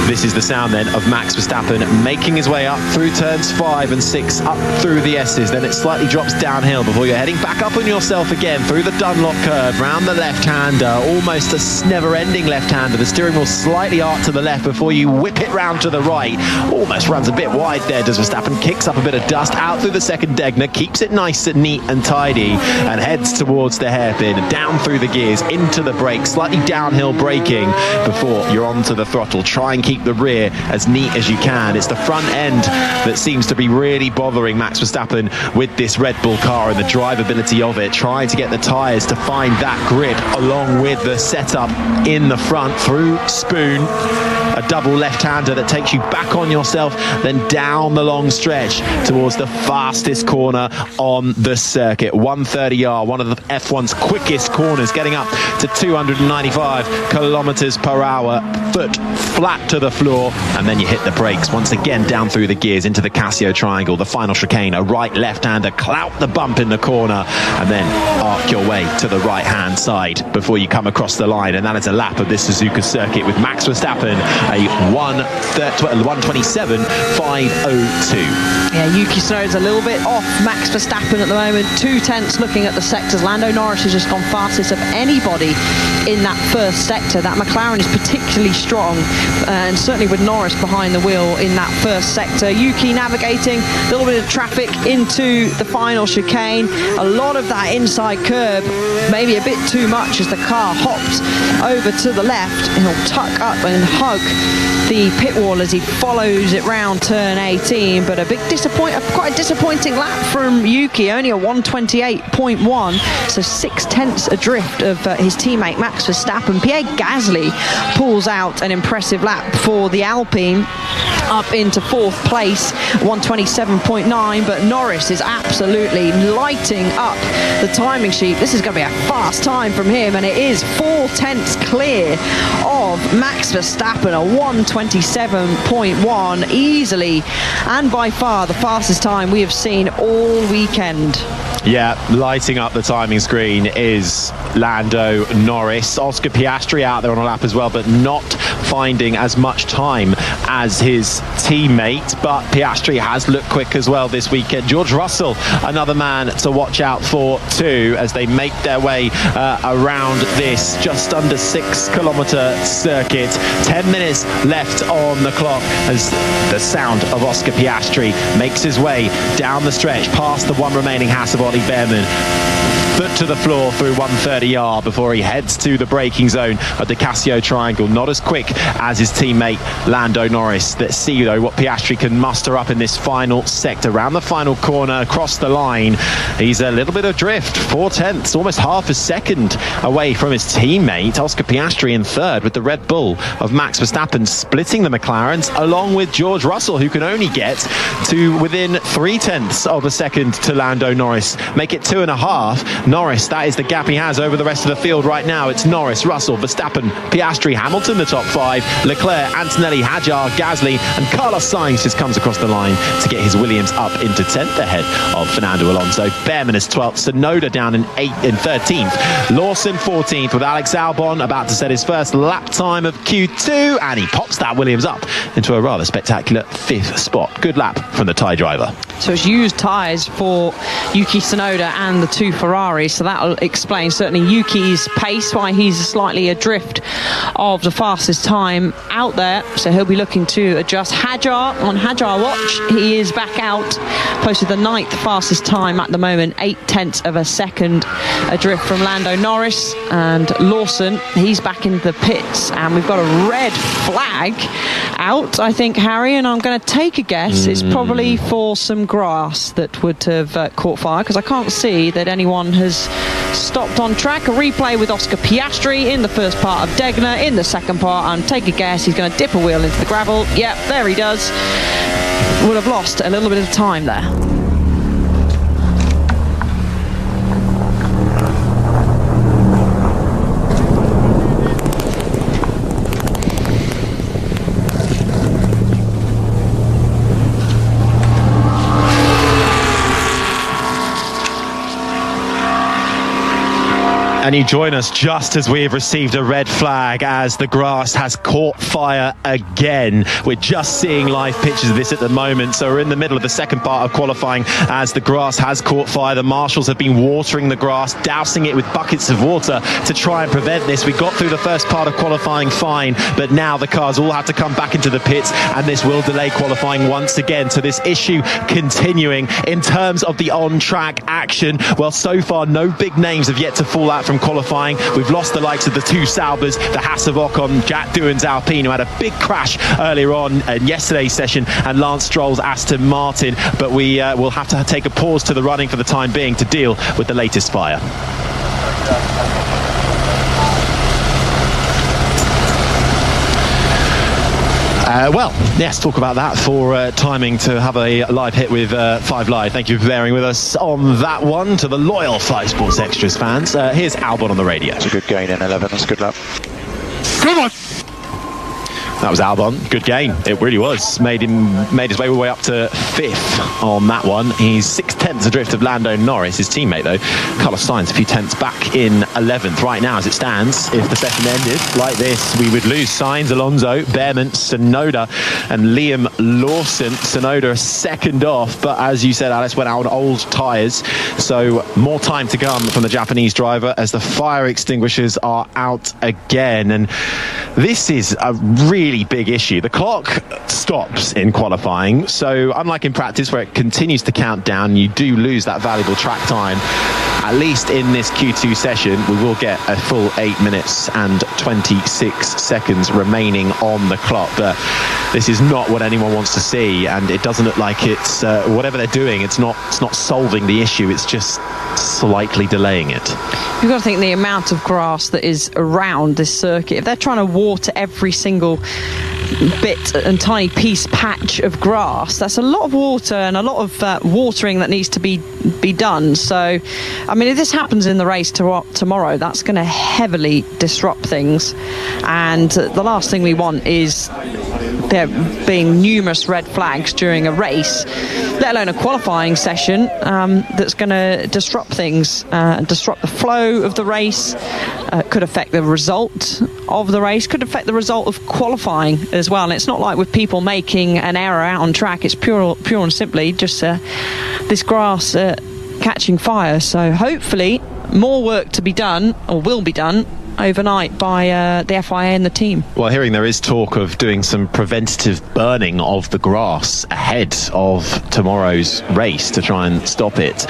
This is the sound then of Max Verstappen making his way up through turns 5 and 6, up through the S's, then it slightly drops downhill before you're heading back up on yourself again through the Dunlop curve, round the left-hander, almost a never-ending left-hander. The steering wheel slightly arced to the left before you whip it round to the right. Almost runs a bit wide there, does Verstappen. Kicks up a bit of dust out through the second Degner, keeps it nice and neat and tidy, and heads towards the hairpin, down through the gears, into the brakes, slightly downhill braking before you're onto the throttle. Try and keep the rear as neat as you can. It's the front end that seems to be really bothering Max Verstappen with this Red Bull car and the drivability of it, trying to get the tyres to find that grip along with the setup in the front through Spoon. A double left-hander that takes you back on yourself, then down the long stretch towards the fastest corner on the circuit. 130R, one of the F1's quickest corners, getting up to 295 kilometers per hour, foot flat to the floor, and then you hit the brakes once again down through the gears into the Casio triangle, the final chicane, a right left-hander, clout the bump in the corner, and then arc your way to the right-hand side before you come across the line. And that is a lap of this Suzuka circuit with Max Verstappen a 1:27.502. Yeah, Yuki Tsunoda's a little bit off Max Verstappen at the moment. 2/10 looking at the sectors. Lando Norris has just gone fastest of anybody in that first sector. That McLaren is particularly strong, and certainly with Norris behind the wheel in that first sector. Yuki navigating a little bit of traffic into the final chicane. A lot of that inside curb, maybe a bit too much as the car hops over to the left. He'll tuck up and hug the pit wall as he follows it round turn 18, but quite a disappointing lap from Yuki, only a 1:28.1, so 6/10 adrift of his teammate Max Verstappen. Pierre Gasly pulls out an impressive lap for the Alpine, up into 4th place, 1:27.9, but Norris is absolutely lighting up the timing sheet. This is going to be a fast time from him, and it is 4/10 clear of Max Verstappen, a 1:27.1, easily and by far the fastest time we have seen all weekend. Yeah, lighting up the timing screen is Lando Norris. Oscar Piastri out there on a lap as well, but not finding as much time as his teammate. But Piastri has looked quick as well this weekend. George Russell, another man to watch out for too, as they make their way around this just under 6 kilometre circuit. 10 minutes left on the clock as the sound of Oscar Piastri makes his way down the stretch past the one remaining Haas of Ollie Behrman. Foot to the floor through 130R before he heads to the braking zone of the Casio Triangle. Not as quick as his teammate Lando Norris. Let's see though what Piastri can muster up in this final sector. Around the final corner, across the line, he's a little bit adrift. 4/10, almost half a second away from his teammate. Oscar Piastri in third, with the Red Bull of Max Verstappen splitting the McLarens, along with George Russell, who can only get to within 3/10 of a second to Lando Norris. Make it 2.5. Norris, that is the gap he has over the rest of the field right now. It's Norris, Russell, Verstappen, Piastri, Hamilton, the top 5, Leclerc, Antonelli, Hadjar, Gasly, and Carlos Sainz just comes across the line to get his Williams up into 10th ahead of Fernando Alonso. Behrman is 12th, Tsunoda down in 13th, Lawson 14th, with Alex Albon about to set his first lap time of Q2, and he pops that Williams up into a rather spectacular 5th spot. Good lap from the Thai driver. So it's used tyres for Yuki Tsunoda and the 2 Ferraris, so that'll explain certainly Yuki's pace, why he's slightly adrift of the fastest time out there. So he'll be looking to adjust. Hadjar on Hadjar watch, he is back out, posted the 9th fastest time at the moment, 0.8 of a second adrift from Lando Norris. And Lawson, he's back in the pits, and we've got a red flag out, I think, Harry, and I'm going to take a guess it's probably for some grass that would have caught fire, because I can't see that anyone has stopped on track. A replay with Oscar Piastri in the first part of Degner. In the second part, and take a guess, he's going to dip a wheel into the gravel. Yep, there he does. Would have lost a little bit of time there. And you join us just as we have received a red flag, as the grass has caught fire again. We're just seeing live pictures of this at the moment. So we're in the middle of the second part of qualifying as the grass has caught fire. The marshals have been watering the grass, dousing it with buckets of water to try and prevent this. We got through the first part of qualifying fine, but now the cars all have to come back into the pits, and this will delay qualifying once again. So this issue continuing in terms of the on-track action. Well, so far no big names have yet to fall out from qualifying. We've lost the likes of the 2 Saubers, the Haas of Ocon, Jack Doohan's Alpine, who had a big crash earlier on in yesterday's session, and Lance Stroll's Aston Martin. But we will have to take a pause to the running for the time being to deal with the latest fire. Well, yes, talk about that for timing to have a live hit with 5 Live. Thank you for bearing with us on that one. To the loyal 5 Sports Extras fans, here's Albon on the radio. It's a good gain in 11, that's a good lap. Come on! That was Albon. Good game. It really was. Made his way all the way up to 5th on that one. He's 6/10 adrift of Lando Norris, his teammate though. Carlos Sainz a few tenths back in 11th. Right now, as it stands, if the session ended like this, we would lose Sainz, Alonso, Behrman, Tsunoda, and Liam Lawson. Tsunoda a second off, but as you said, Alice, went out on old tyres, so more time to come from the Japanese driver as the fire extinguishers are out again. And this is a really big issue. The clock stops in qualifying, so unlike in practice where it continues to count down, you do lose that valuable track time. At least in this Q2 session, we will get a full 8 minutes and 26 seconds remaining on the clock. But this is not what anyone wants to see, and it doesn't look like it's whatever they're doing. It's not solving the issue. It's just slightly delaying it. You've got to think the amount of grass that is around this circuit. If they're trying to water every single bit and tiny patch of grass, that's a lot of water and a lot of watering that needs to be done. So, I mean, if this happens in the race tomorrow, that's going to heavily disrupt things. And the last thing we want is there being numerous red flags during a race, let alone a qualifying session, that's going to disrupt things, disrupt the flow of the race, could affect the result of the race, could affect the result of qualifying as well. And it's not like with people making an error out on track, it's pure and simply just this grass catching fire. So hopefully more work to be done, or will be done, overnight by the FIA and the team. Well, hearing there is talk of doing some preventative burning of the grass ahead of tomorrow's race to try and stop it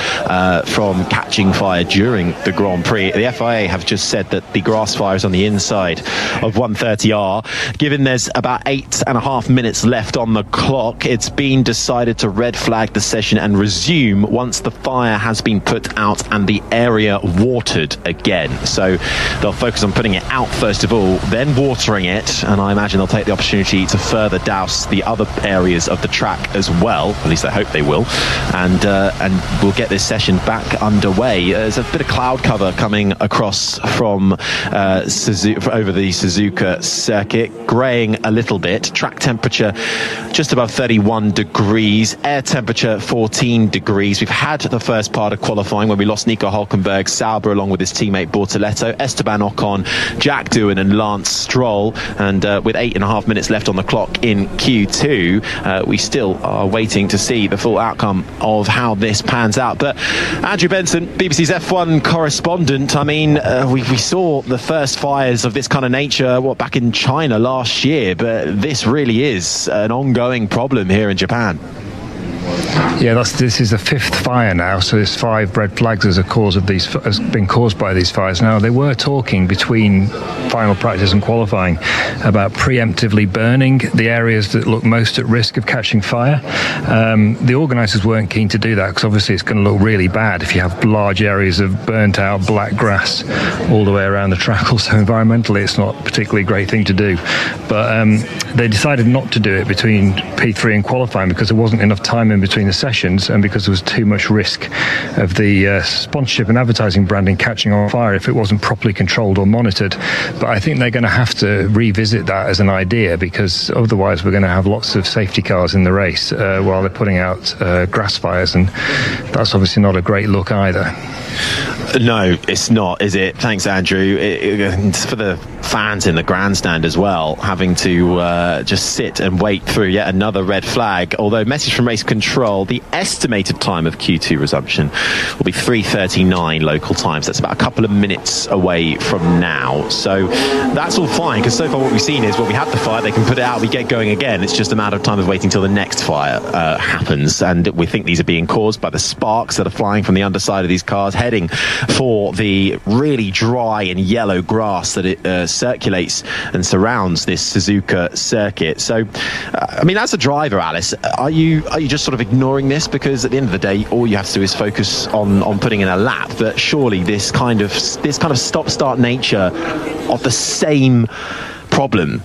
from catching fire during the Grand Prix. The FIA have just said that the grass fires on the inside of 130R, given there's about 8.5 minutes left on the clock, it's been decided to red flag the session and resume once the fire has been put out and the area watered again. So they'll focus on putting it out first of all, then watering it, and I imagine they'll take the opportunity to further douse the other areas of the track as well. At least I hope they will, and we'll get this session back underway. There's a bit of cloud cover coming across from over the Suzuka circuit, greying a little bit. Track temperature just above 31 degrees, air temperature 14 degrees. We've had the first part of qualifying when we lost Nico Hülkenberg, Sauber along with his teammate Bortoleto, Esteban Ocon, Jack Doohan and Lance Stroll, and with 8.5 minutes left on the clock in Q2, we still are waiting to see the full outcome of how this pans out. But Andrew Benson, BBC's F1 correspondent, I mean, we saw the first fires of this kind of nature back in China last year, but this really is an ongoing problem here in Japan. Yeah, this is the 5th fire now, so there's 5 red flags as has been caused by these fires. Now, they were talking between final practice and qualifying about preemptively burning the areas that look most at risk of catching fire. The organisers weren't keen to do that because obviously it's going to look really bad if you have large areas of burnt out black grass all the way around the track. Also, environmentally, it's not a particularly great thing to do. But they decided not to do it between P3 and qualifying because there wasn't enough time in between the sessions and because there was too much risk of the sponsorship and advertising branding catching on fire if it wasn't properly controlled or monitored. But I think they're going to have to revisit that as an idea, because otherwise we're going to have lots of safety cars in the race while they're putting out grass fires, and that's obviously not a great look either. No, it's not, is it? Thanks, Andrew. For the fans in the grandstand as well, having to just sit and wait through yet another red flag. Although, message from race control, the estimated time of Q2 resumption will be 3:39 local time. So that's about a couple of minutes away from now. So that's all fine, because so far what we've seen is when we have the fire, they can put it out, we get going again. It's just a matter of time of waiting till the next fire happens. And we think these are being caused by the sparks that are flying from the underside of these cars, heading for the really dry and yellow grass that it circulates and surrounds this Suzuka circuit. So, I mean, as a driver, Alice, are you just sort of ignoring this? Because at the end of the day, all you have to do is focus on putting in a lap. But surely this kind of stop-start nature of the same problem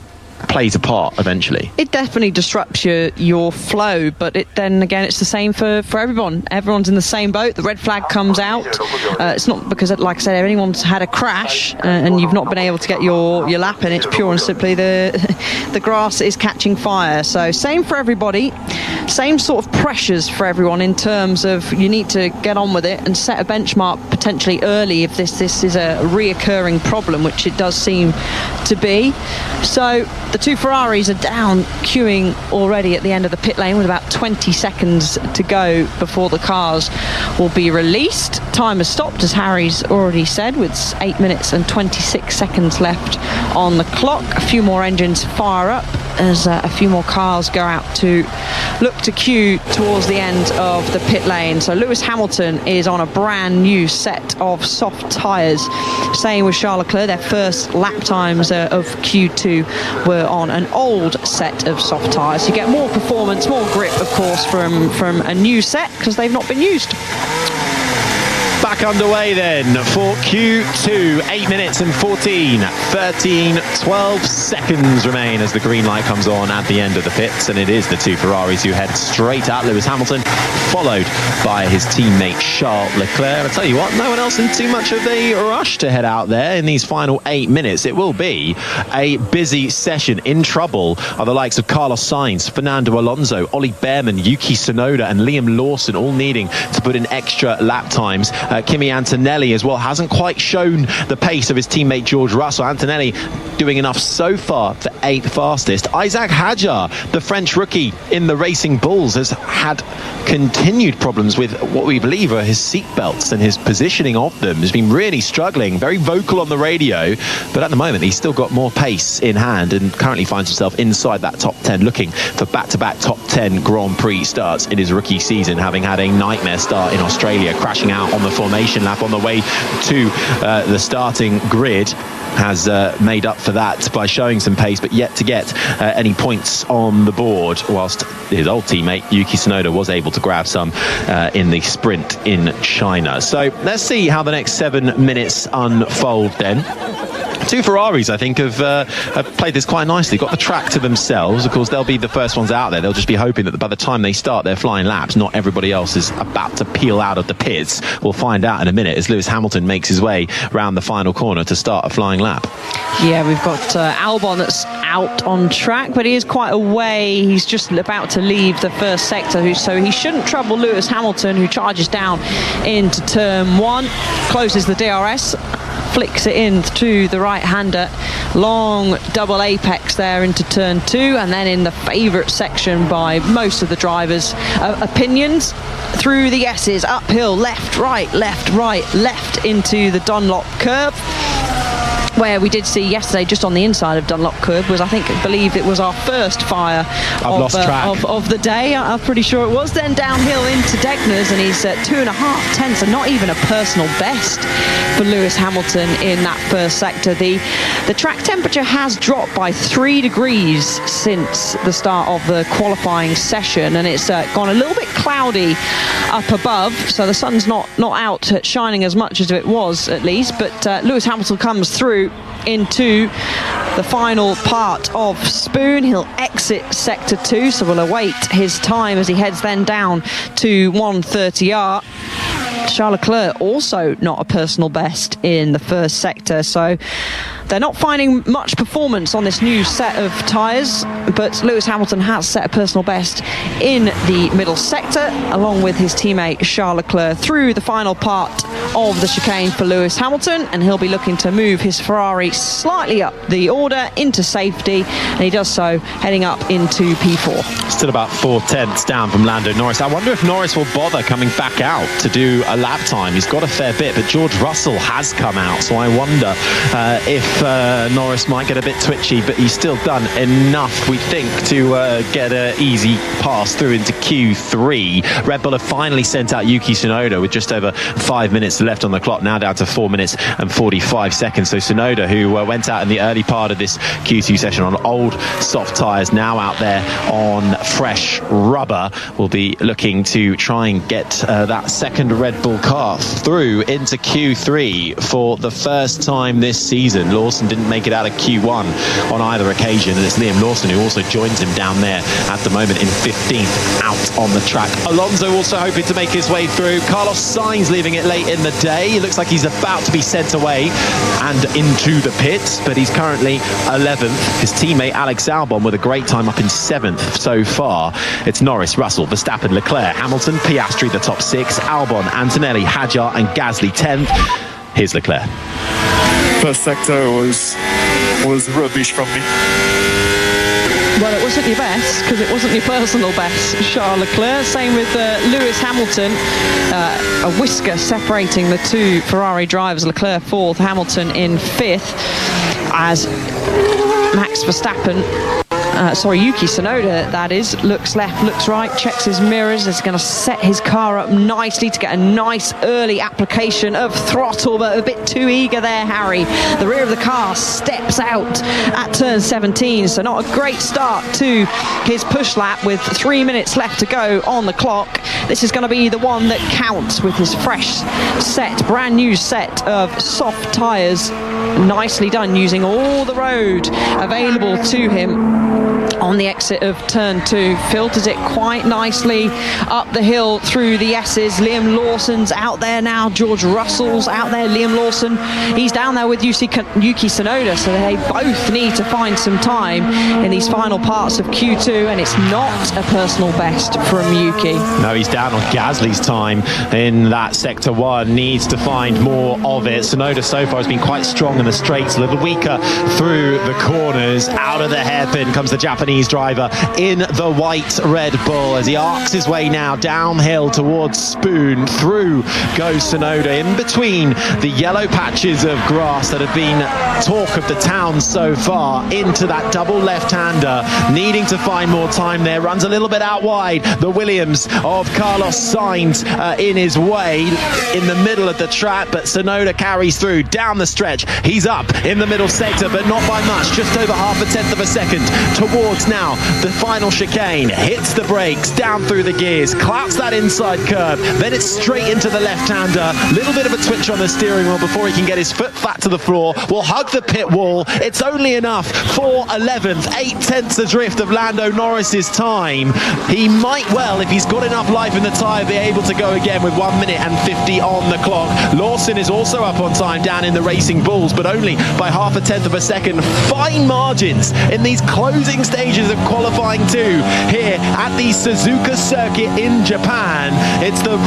plays a part eventually. It definitely disrupts your flow, but then again, it's the same for everyone. Everyone's in the same boat. The red flag comes out. It's not because, like I said, anyone's had a crash and you've not been able to get your lap in. It's pure and simply the grass is catching fire. So same for everybody. Same sort of pressures for everyone in terms of you need to get on with it and set a benchmark potentially early if this is a reoccurring problem, which it does seem to be. So the two Ferraris are down, queuing already at the end of the pit lane with about 20 seconds to go before the cars will be released. Time has stopped, as Harry's already said, with 8 minutes and 26 seconds left on the clock. A few more engines fire up as a few more cars go out to look to queue towards the end of the pit lane. So Lewis Hamilton is on a brand new set of soft tyres. Same with Charles Leclerc. Their first lap times of Q2 were on an old set of soft tyres. You get more performance, more grip, of course, from a new set because they've not been used. Back underway then for Q2. 8 minutes and 12 seconds remain as the green light comes on at the end of the pits, and it is the two Ferraris who head straight at Lewis Hamilton, followed by his teammate Charles Leclerc. I tell you what, no one else in too much of a rush to head out there in these final 8 minutes. It will be a busy session. In trouble are the likes of Carlos Sainz, Fernando Alonso, Ollie Behrman, Yuki Tsunoda and Liam Lawson, all needing to put in extra lap times. Kimi Antonelli as well hasn't quite shown the pace of his teammate George Russell. Antonelli doing enough so far for 8th fastest. Isaac Hadjar, the French rookie in the Racing Bulls, has had continued problems with what we believe are his seat belts and his positioning of them. He's been really struggling, very vocal on the radio, but at the moment he's still got more pace in hand and currently finds himself inside that top 10, looking for back-to-back top 10 Grand Prix starts in his rookie season, having had a nightmare start in Australia, crashing out on the formation lap on the way to the starting grid. Has made up for that by showing some pace, but yet to get any points on the board, whilst his old teammate Yuki Tsunoda was able to grab some in the sprint in China. So let's see how the next 7 minutes unfold then. Two Ferraris, I think, have played this quite nicely, got the track to themselves. Of course, they'll be the first ones out there. They'll just be hoping that by the time they start their flying laps, not everybody else is about to peel out of the pits. We'll find out in a minute as Lewis Hamilton makes his way round the final corner to start a flying lap. Yeah, we've got Albon that's out on track, but he is quite away. He's just about to leave the first sector, so he shouldn't trouble Lewis Hamilton, who charges down into turn 1, closes the DRS, flicks it in to the right-hander, long double apex there into turn 2, and then in the favourite section by most of the drivers' opinions, through the S's, uphill, left, right, left into the Dunlop curve, where we did see yesterday, just on the inside of Dunlop curve, was, I believe it was our first fire of the day. I'm pretty sure it was. Then downhill into Degner's, and he's 2.5 tenths, and not even a personal best for Lewis Hamilton in that first sector. The track temperature has dropped by 3 degrees since the start of the qualifying session, and it's gone a little bit cloudy up above, so the sun's not out shining as much as it was, at least. But Lewis Hamilton comes through into the final part of Spoon. He'll exit sector 2, so we'll await his time as he heads then down to 130R. Charles Leclerc also not a personal best in the first sector, so they're not finding much performance on this new set of tyres, but Lewis Hamilton has set a personal best in the middle sector, along with his teammate Charles Leclerc, through the final part of the chicane for Lewis Hamilton, and he'll be looking to move his Ferrari slightly up the order into safety, and he does so heading up into P4. Still about 4 tenths down from Lando Norris. I wonder if Norris will bother coming back out to do a lap time. He's got a fair bit, but George Russell has come out, so I wonder if Norris might get a bit twitchy, but he's still done enough, we think, to get an easy pass through into Q3. Red Bull have finally sent out Yuki Tsunoda with just over 5 minutes left on the clock, now down to 4 minutes and 45 seconds. So Tsunoda, who went out in the early part of this Q2 session on old soft tyres, now out there on fresh rubber, will be looking to try and get that second Red Bull car through into Q3 for the first time this season. Lawson didn't make it out of Q1 on either occasion, and it's Liam Lawson who also joins him down there at the moment in 15th out on the track. Alonso also hoping to make his way through. Carlos Sainz leaving it late in the day. It looks like he's about to be sent away and into the pits, but he's currently 11th. His teammate Alex Albon with a great time up in 7th so far. It's Norris, Russell, Verstappen, Leclerc, Hamilton, Piastri the top 6, Albon, Antonelli, Hadjar and Gasly 10th. Here's Leclerc. First sector was rubbish from me. Well, it wasn't your best, because it wasn't your personal best, Charles Leclerc. Same with Lewis Hamilton. A whisker separating the two Ferrari drivers. Leclerc 4th, Hamilton in 5th, as Max Verstappen, Yuki Tsunoda, that is, looks left, looks right, checks his mirrors, is going to set his car up nicely to get a nice early application of throttle, but a bit too eager there, Harry. The rear of the car steps out at turn 17, so not a great start to his push lap with 3 minutes left to go on the clock. This is going to be the one that counts with his fresh set, brand new set of soft tyres, nicely done using all the road available to him on the exit of turn 2. Filters it quite nicely up the hill through the S's. Liam Lawson's out there now. George Russell's out there. Liam Lawson, he's down there with Yuki Tsunoda, so they both need to find some time in these final parts of Q2, and it's not a personal best from Yuki. No, he's down on Gasly's time in that sector 1. Needs to find more of it. Tsunoda so far has been quite strong in the straights, a little weaker through the corners. Out of the hairpin comes the Japanese driver in the white Red Bull as he arcs his way now downhill towards Spoon. Through goes Tsunoda in between the yellow patches of grass that have been talk of the town so far, into that double left-hander, needing to find more time there. Runs a little bit out wide. The Williams of Carlos Sainz in his way in the middle of the track, but Tsunoda carries through down the stretch. He's up in the middle sector, but not by much, just over half a tenth of a second towards now the final chicane. Hits the brakes down through the gears, clouts that inside curve, then it's straight into the left-hander. Little bit of a twitch on the steering wheel before he can get his foot flat to the floor. Will hug the pit wall. It's only enough for 11th, 8/10 adrift of Lando Norris's time. He might well, if he's got enough life in the tyre, be able to go again with 1 minute and 50 on the clock. Lawson is also up on time down in the Racing Bulls, but only by half a tenth of a second. Fine margins in these closing stages of qualifying 2 here at the Suzuka circuit in Japan. It's the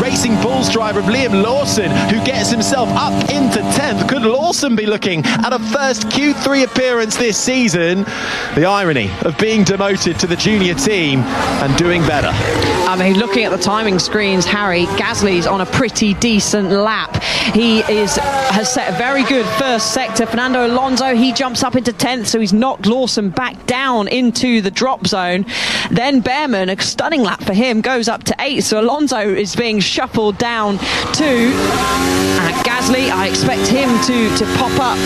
Racing Bulls driver of Liam Lawson who gets himself up into 10th. Could Lawson be looking at a first Q3 appearance this season? The irony of being demoted to the junior team and doing better. I mean, looking at the timing screens, Harry, Gasly's on a pretty decent lap. He has set a very good first sector. Fernando Alonso, he jumps up into 10th, so he's knocked Lawson back down into the drop zone. Then Behrman, a stunning lap for him, goes up to 8th, so Alonso is being shuffled down to Gasly. I expect him to pop up.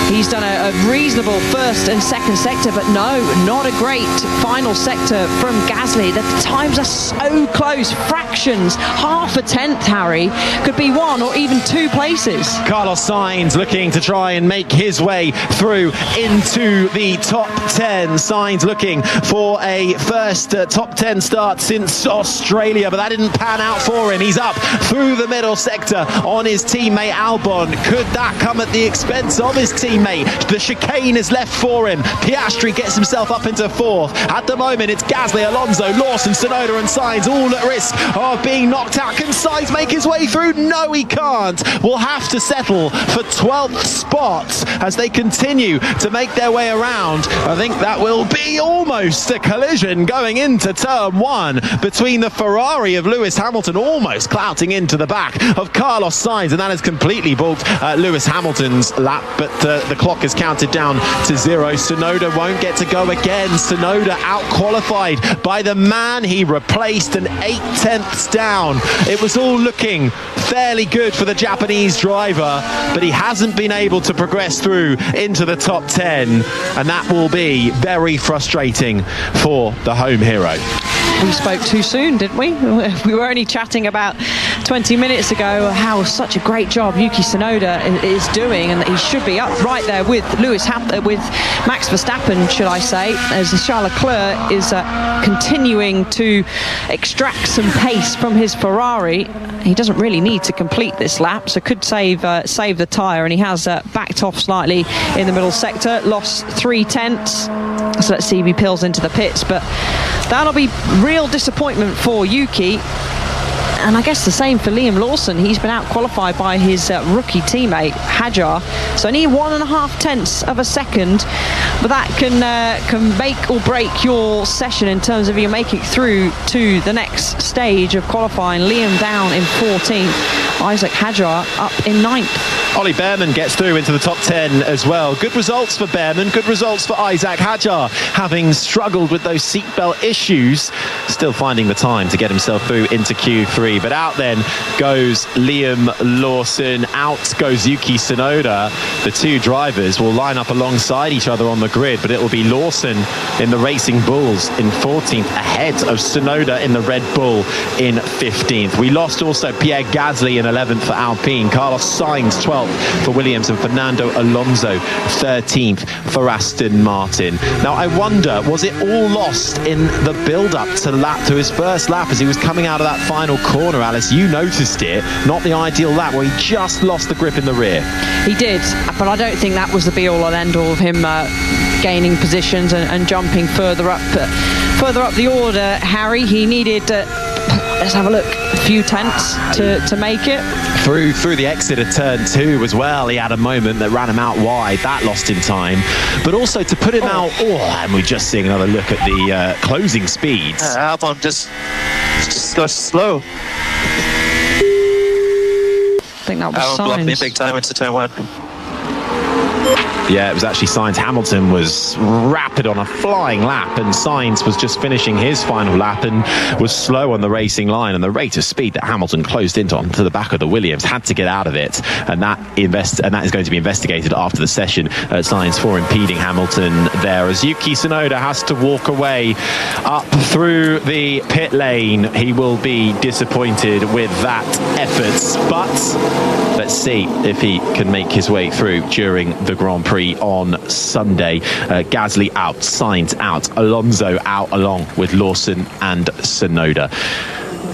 He's done a reasonable first and second sector, but no, not a great final sector from Gasly. The times are so close, fractions, half a tenth, Harry. Could be 1 or even 2 places. Carlos Sainz looking to try and make his way through into the top 10. Sainz looking for a first top 10 start since Australia, but that didn't pan out for him. He's up through the middle sector on his teammate Albon. Could that come at the expense of his teammate? The chicane is left for him. Piastri gets himself up into 4th. At the moment, it's Gasly, Alonso, Lawson, Tsunoda and Sainz all at risk of being knocked out. Can Sainz make his way through? No, he can't. We'll have to settle for 12th spots as they continue to make their way around. I think that will be almost a collision going into turn 1 between the Ferrari of Lewis Hamilton, almost clouting into the back of Carlos Sainz, and that has completely balked Lewis Hamilton's lap, but the clock is counted down to 0. Tsunoda won't get to go again. Tsunoda out-qualified by the man he replaced, and 8 tenths down. It was all looking fairly good for the Japanese driver, but he hasn't been able to progress through into the top 10, and that will be very frustrating for the home hero. We spoke too soon, didn't we? We were only chatting about 20 minutes ago how such a great job Yuki Tsunoda is doing, and that he should be up right there with with Max Verstappen, should I say, as Charles Leclerc is continuing to extract some pace from his Ferrari. He doesn't really need to complete this lap, so could save the tyre, and he has backed off slightly in the middle sector, lost 3 tenths. So let's see if he peels into the pits, but that'll be real disappointment for Yuki. And I guess the same for Liam Lawson. He's been out-qualified by his rookie teammate, Hadjar. So only 1.5 tenths of a second. But that can make or break your session in terms of you making it through to the next stage of qualifying. Liam down in 14th. Isaac Hadjar up in 9th. Ollie Behrman gets through into the top 10 as well. Good results for Behrman, good results for Isaac Hadjar, having struggled with those seatbelt issues, still finding the time to get himself through into Q3. But out then goes Liam Lawson, out goes Yuki Tsunoda. The two drivers will line up alongside each other on the grid, but it will be Lawson in the Racing Bulls in 14th, ahead of Tsunoda in the Red Bull in 15th. We lost also Pierre Gasly in 11th for Alpine, Carlos Sainz 12th for Williams, and Fernando Alonso 13th for Aston Martin. Now I wonder, was it all lost in the build-up to his first lap as he was coming out of that final corner? Alice, you noticed it, not the ideal lap where he just lost the grip in the rear. He did, but I don't think that was the be-all and end-all of him gaining positions and jumping further up the order, Harry. He needed let's have a look, a few tenths to make it through the exit of turn 2 as well. He had a moment that ran him out wide, that lost him time, but also to put him out. And we're just seeing another look at the closing speeds. Albon just got slow. I think that was Sainz. Blocked me big time into turn 1. Yeah, it was actually Sainz. Hamilton was rapid on a flying lap, and Sainz was just finishing his final lap and was slow on the racing line, and the rate of speed that Hamilton closed into onto the back of the Williams had to get out of it, and that is going to be investigated after the session at Sainz for impeding Hamilton there, as Yuki Tsunoda has to walk away up through the pit lane. He will be disappointed with that effort, but let's see if he can make his way through during the Grand Prix on Sunday. Gasly out, Sainz out, Alonso out, along with Lawson and Tsunoda.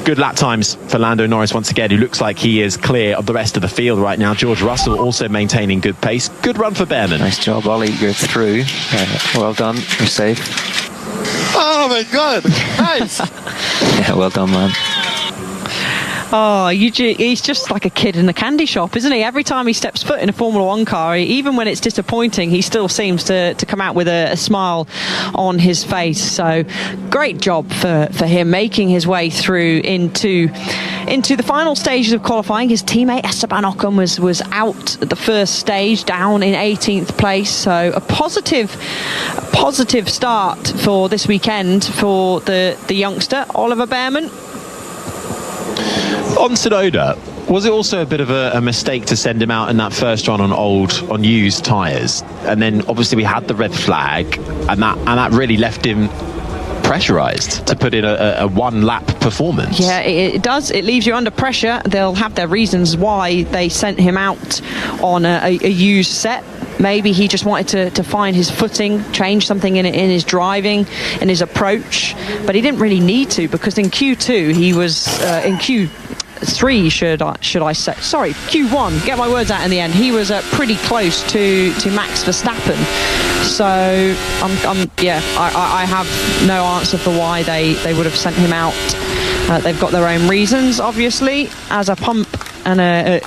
Good lap times for Lando Norris once again, who looks like he is clear of the rest of the field right now. George Russell also maintaining good pace. Good run for Behrman. Nice job, Ollie. You're through. Well done. You're safe. Oh my God! Nice. Yeah, well done, man. Oh, he's just like a kid in a candy shop, isn't he? Every time he steps foot in a Formula One car, even when it's disappointing, he still seems to come out with a smile on his face. So great job for him making his way through into the final stages of qualifying. His teammate Esteban Ocon was out at the first stage, down in 18th place. So a positive start for this weekend for the youngster, Oliver Behrman. On Tsunoda, was it also a bit of a mistake to send him out in that first run on used tyres? And then obviously we had the red flag, and that really left him pressurised to put in a one-lap performance. Yeah, it does. It leaves you under pressure. They'll have their reasons why they sent him out on a used set. Maybe he just wanted to find his footing, change something in his driving, in his approach. But he didn't really need to, because in Q2 he was in Q3, should I say? Sorry, Q1. Get my words out in the end. He was pretty close to Max Verstappen. So I have no answer for why they would have sent him out. They've got their own reasons, obviously. As a pump and a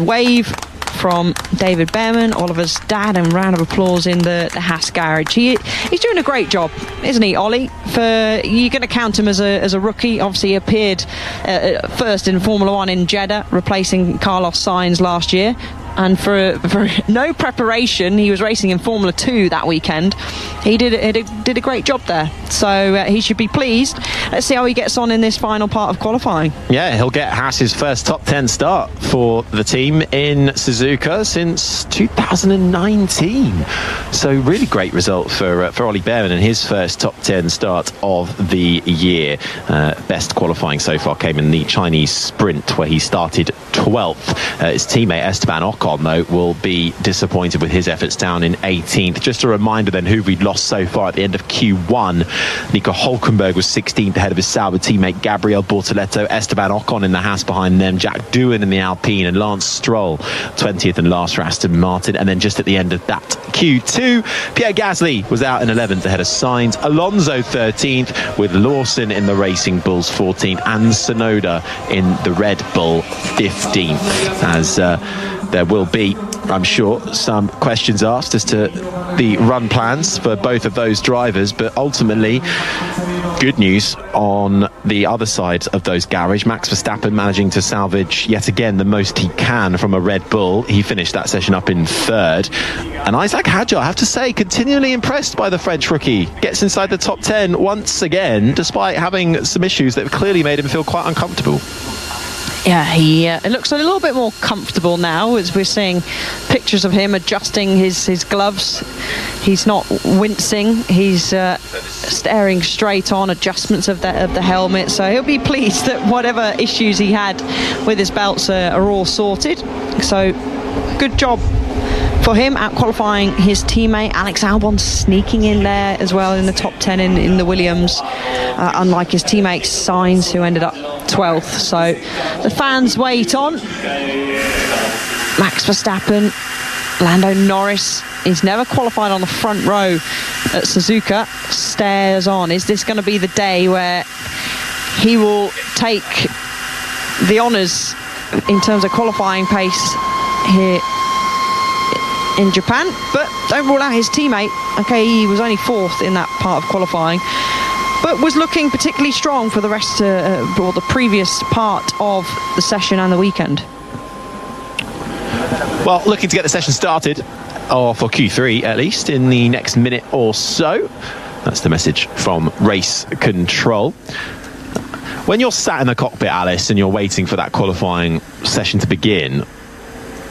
wave from David Behrman, Oliver's dad, and round of applause in the Haas garage. He's doing a great job, isn't he, Ollie? You're going to count him as a rookie. Obviously, he appeared first in Formula One in Jeddah, replacing Carlos Sainz last year. and for no preparation, he was racing in Formula 2 that weekend. He did a great job there, so he should be pleased. Let's see how he gets on in this final part of qualifying. Yeah, he'll get Haas's first top 10 start for the team in Suzuka since 2019. So really great result for Ollie Bearman and his first top 10 start of the year. Best qualifying so far came in the Chinese sprint, where he started 12th. His teammate Esteban Ocon, though, will be disappointed with his efforts, down in 18th. Just a reminder then who we'd lost so far at the end of Q1. Nico Hulkenberg was 16th ahead of his Sauber teammate Gabriel Bortoleto. Esteban Ocon in the Haas behind them. Jack Doohan in the Alpine, and Lance Stroll 20th and last for Aston Martin. And then just at the end of that Q2, Pierre Gasly was out in 11th ahead of Sainz. Alonso 13th, with Lawson in the Racing Bulls 14th, and Tsunoda in the Red Bull 15th. As there will be, I'm sure, some questions asked as to the run plans for both of those drivers, but ultimately good news on the other side of those garage. Max Verstappen managing to salvage yet again the most he can from a Red Bull. He finished that session up in third. And Isaac Hadjar, I have to say, continually impressed by the French rookie. Gets inside the top 10 once again, despite having some issues that have clearly made him feel quite uncomfortable. Yeah, he looks a little bit more comfortable now, as we're seeing pictures of him adjusting his gloves. He's not wincing, he's staring straight on, adjustments of the helmet, so he'll be pleased that whatever issues he had with his belts are all sorted. So good job for him, out qualifying his teammate Alex Albon, sneaking in there as well in the top 10 in the Williams, unlike his teammate Sainz, who ended up 12th. So the fans wait on. Max Verstappen, Lando Norris, he's never qualified on the front row at Suzuka, stares on. Is this going to be the day where he will take the honours in terms of qualifying pace here in Japan? But don't rule out his teammate. Okay, he was only 4th in that part of qualifying, but was looking particularly strong for the rest or the previous part of the session and the weekend. Well, looking to get the session started, or for Q3 at least, in the next minute or so. That's the message from Race Control. When you're sat in the cockpit, Alice, and you're waiting for that qualifying session to begin,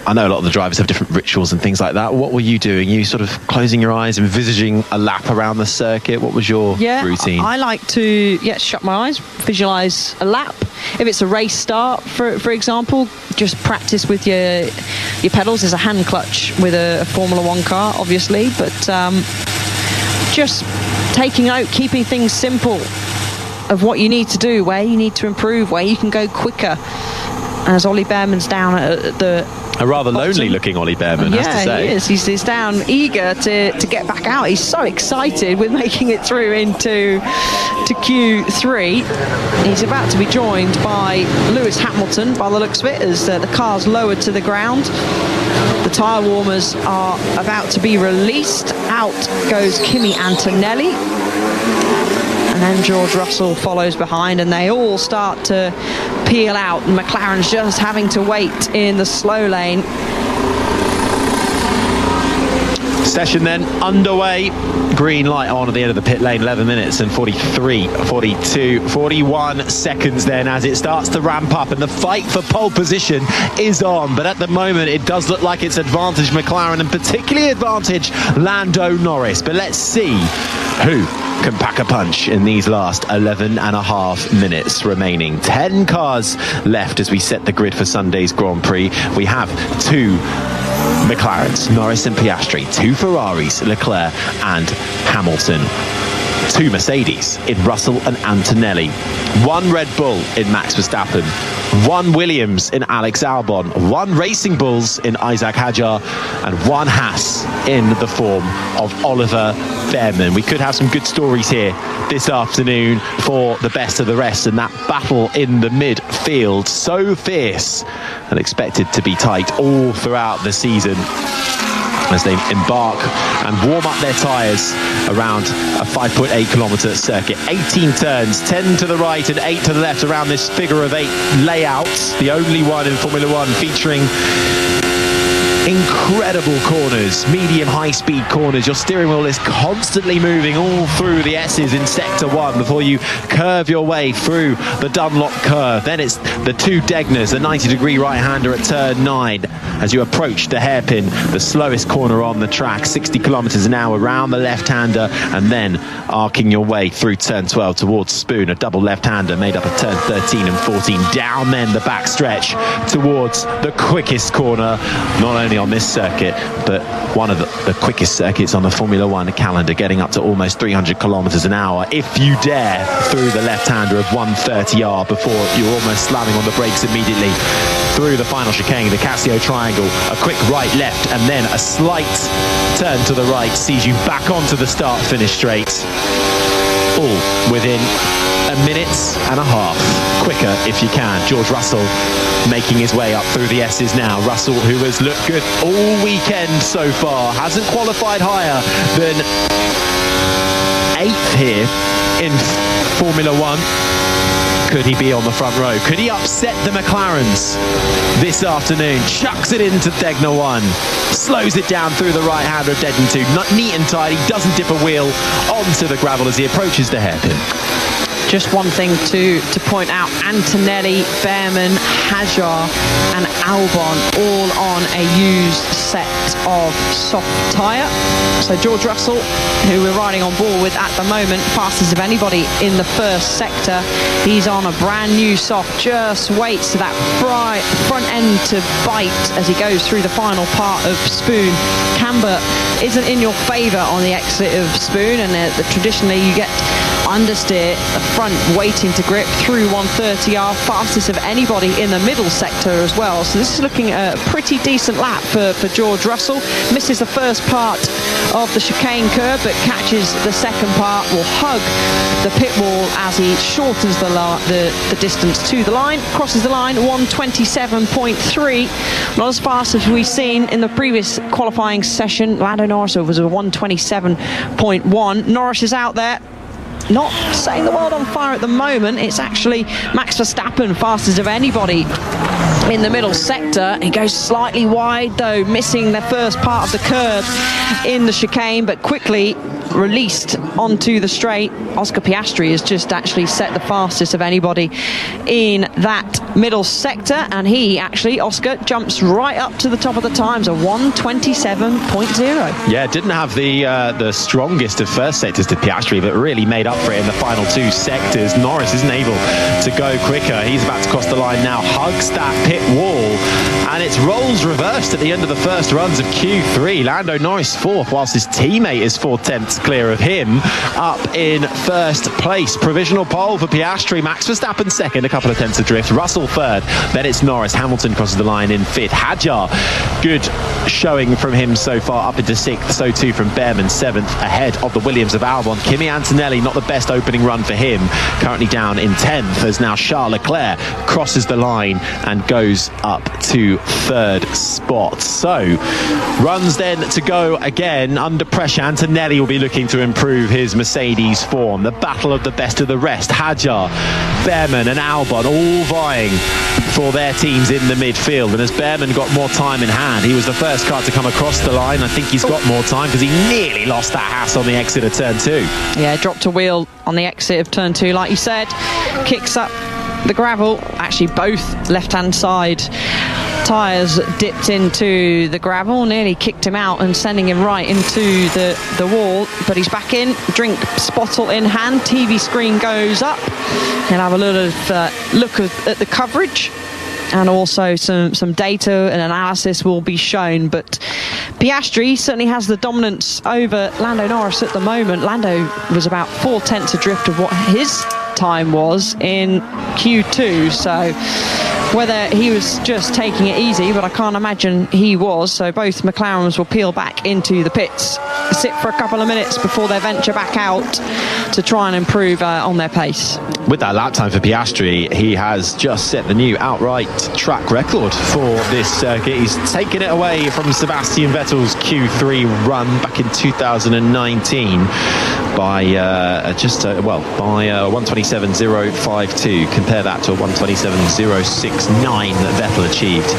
I know a lot of the drivers have different rituals and things like that. What were you doing? You sort of closing your eyes, envisaging a lap around the circuit? What was your routine? I like to shut my eyes, visualise a lap. If it's a race start, for example, just practice with your pedals. There's a hand clutch with a Formula 1 car, obviously, but just taking note, keeping things simple of what you need to do, where you need to improve, where you can go quicker. As Ollie Bearman's down at the a rather lonely looking Ollie Bearman, has to say. He is. He's down, eager to get back out. He's so excited with making it through into Q3. He's about to be joined by Lewis Hamilton, by the looks of it, as the car's lowered to the ground. The tyre warmers are about to be released. Out goes Kimi Antonelli. And then George Russell follows behind, and they all start to peel out, and McLaren's just having to wait in the slow lane. Session then underway. Green light on at the end of the pit lane. 11 minutes and 43, 42, 41 seconds then as it starts to ramp up, and the fight for pole position is on. But at the moment it does look like it's advantage McLaren, and particularly advantage Lando Norris. But let's see who can pack a punch in these last 11 and a half minutes remaining. 10 cars left as we set the grid for Sunday's Grand Prix. We have 2 McLarens, Norris and Piastri, 2 Ferraris, Leclerc and Hamilton, 2 Mercedes in Russell and Antonelli, 1 Red Bull in Max Verstappen, 1 Williams in Alex Albon, 1 Racing Bulls in Isaac Hadjar, and 1 Haas in the form of Oliver Bearman. We could have some good stories here this afternoon for the best of the rest, and that battle in the midfield, so fierce and expected to be tight all throughout the season as they embark and warm up their tyres around a 5.8 kilometre circuit. 18 turns, 10 to the right and 8 to the left around this figure of 8 layout, the only one in Formula 1 featuring incredible corners, medium high-speed corners. Your steering wheel is constantly moving all through the S's in Sector 1 before you curve your way through the Dunlop curve. Then it's the two Degners, the 90-degree right-hander at turn 9 as you approach the hairpin, the slowest corner on the track, 60 kilometres an hour around the left-hander, and then arcing your way through turn 12 towards Spoon, a double left-hander made up of turn 13 and 14. Down then the back stretch towards the quickest corner, not only on this circuit, but one of the quickest circuits on the Formula One calendar, getting up to almost 300 kilometres an hour, if you dare, through the left-hander of 130R before you're almost slamming on the brakes immediately through the final chicane, the Casio Triangle, a quick right-left, and then a slight turn to the right sees you back onto the start-finish straight, all within a minute and a half. Quicker if you can. George Russell making his way up through the S's now. Russell, who has looked good all weekend so far, hasn't qualified higher than 8th here in Formula One. Could he be on the front row? Could he upset the McLarens this afternoon? Chucks it into Degner 1. Slows it down through the right-hander of Degner 2. Not neat and tidy. Doesn't dip a wheel onto the gravel as he approaches the hairpin. Just one thing to point out, Antonelli, Behrman, Hadjar and Albon all on a used set of soft tyre. So George Russell, who we're riding on board with at the moment, fastest of anybody in the first sector. He's on a brand new soft, just waits to that front end to bite as he goes through the final part of Spoon. Camber isn't in your favour on the exit of Spoon, and traditionally you get understeer, the front waiting to grip through 130R, fastest of anybody in the middle sector as well. So this is looking a pretty decent lap for George Russell. Misses the first part of the chicane curve, but catches the second part, will hug the pit wall as he shortens the distance to the line, crosses the line, 127.3. Not as fast as we've seen in the previous qualifying session. Lando Norris was a 127.1. Norris is out there, not setting the world on fire at the moment. It's actually Max Verstappen, fastest of anybody in the middle sector. He goes slightly wide though, missing the first part of the curve in the chicane, but quickly released onto the straight. Oscar Piastri has just actually set the fastest of anybody in that middle sector, and he actually, Oscar, jumps right up to the top of the times, a 127.0. Yeah, didn't have the strongest of first sectors to Piastri, but really made up for it in the final two sectors. Norris isn't able to go quicker. He's about to cross the line now, hugs that pit wall, and it's roles reversed at the end of the first runs of Q3. Lando Norris fourth, whilst his teammate is 4/10 clear of him, up in first place. Provisional pole for Piastri. Max Verstappen second, a couple of tenths adrift. Russell third, then it's Norris. Hamilton crosses the line in fifth. Hadjar, good showing from him so far, up into sixth. So too from Behrman, seventh, ahead of the Williams of Albon. Kimi Antonelli, not the best opening run for him, currently down in 10th, as now Charles Leclerc crosses the line and goes up to third spot. So runs then to go again under pressure. Antonelli will be looking to improve his Mercedes form. The battle of the best of the rest. Hadjar, Behrman and Albon all vying for their teams in the midfield, and as Behrman got more time in hand, he was the first car to come across the line. I think he's got more time because he nearly lost that Haas on the exit of turn 2. Yeah, dropped a wheel on the exit of turn 2, like you said. Kicks up the gravel, actually both left-hand side tyres dipped into the gravel, nearly kicked him out and sending him right into the wall, but he's back in, drink bottle in hand, TV screen goes up, he'll have a little look at the coverage, and also some data and analysis will be shown. But Piastri certainly has the dominance over Lando Norris at the moment. Lando was about 4/10 adrift of what his time was in Q2, so whether he was just taking it easy, but I can't imagine he was. So both McLarens will peel back into the pits, sit for a couple of minutes before they venture back out to try and improve on their pace. With that lap time for Piastri, he has just set the new outright track record for this circuit. He's taken it away from Sebastian Vettel's Q3 run back in 2019 by 127.052. Compare that to a 127.069 that Vettel achieved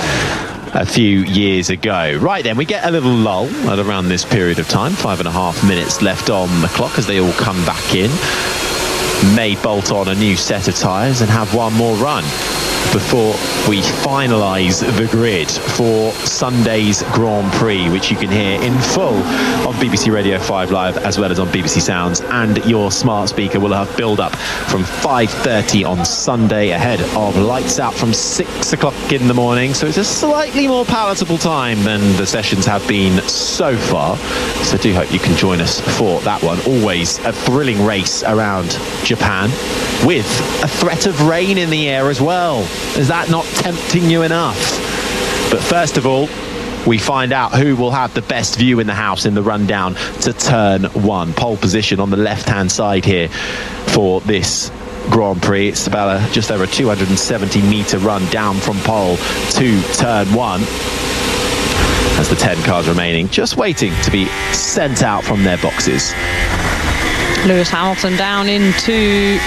a few years ago. Right then, we get a little lull at around this period of time. 5.5 minutes left on the clock as they all come back in. May bolt on a new set of tyres and have one more run before we finalise the grid for Sunday's Grand Prix, which you can hear in full on BBC Radio 5 Live as well as on BBC Sounds, and your smart speaker will have build-up from 5:30 on Sunday ahead of lights out from 6 o'clock in the morning, so it's a slightly more palatable time than the sessions have been so far. So I do hope you can join us for that one. Always a thrilling race around Japan with a threat of rain in the air as well. Is that not tempting you enough? But first of all, we find out who will have the best view in the house in the rundown to turn 1. Pole position on the left-hand side here for this Grand Prix. It's about just over a 270-metre run down from pole to turn 1. As the 10 cars remaining just waiting to be sent out from their boxes. Lewis Hamilton down into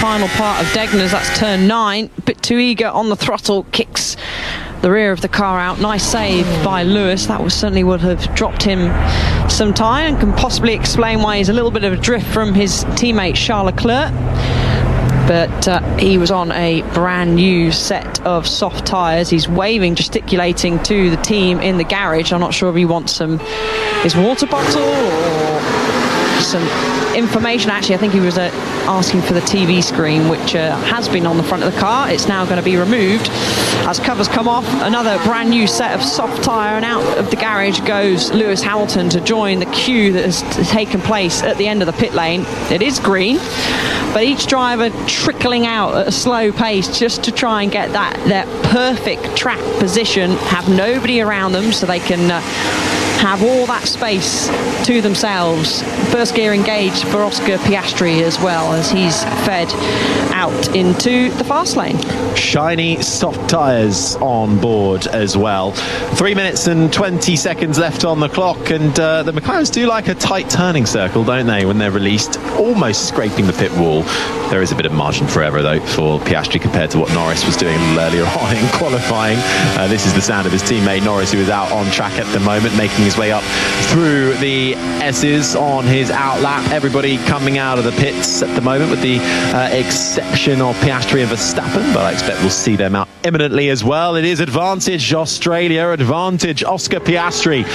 final part of Degners, that's turn 9. A bit too eager on the throttle, kicks the rear of the car out. Nice save by Lewis. That certainly would have dropped him some time and can possibly explain why he's a little bit of a drift from his teammate Charles Leclerc. But he was on a brand new set of soft tyres. He's waving, gesticulating to the team in the garage. I'm not sure if he wants his water bottle or some information. Actually, I think he was asking for the TV screen, which has been on the front of the car. It's now going to be removed as covers come off. Another brand new set of soft tyre, and out of the garage goes Lewis Hamilton to join the queue that has taken place at the end of the pit lane. It is green, but each driver trickling out at a slow pace just to try and get their perfect track position, have nobody around them so they can have all that space to themselves. First gear engaged for Oscar Piastri as well, as he's fed out into the fast lane. Shiny soft tyres on board as well. 3 minutes and 20 seconds left on the clock, and the McLarens do like a tight turning circle, don't they, when they're released, almost scraping the pit wall. There is a bit of margin for error though for Piastri compared to what Norris was doing a little earlier on in qualifying. This is the sound of his teammate Norris, who is out on track at the moment, making his way up through the S's on his out lap. Everybody coming out of the pits at the moment, with the exception of Piastri and Verstappen, but I expect we'll see them out imminently as well. It is advantage Australia, advantage Oscar Piastri,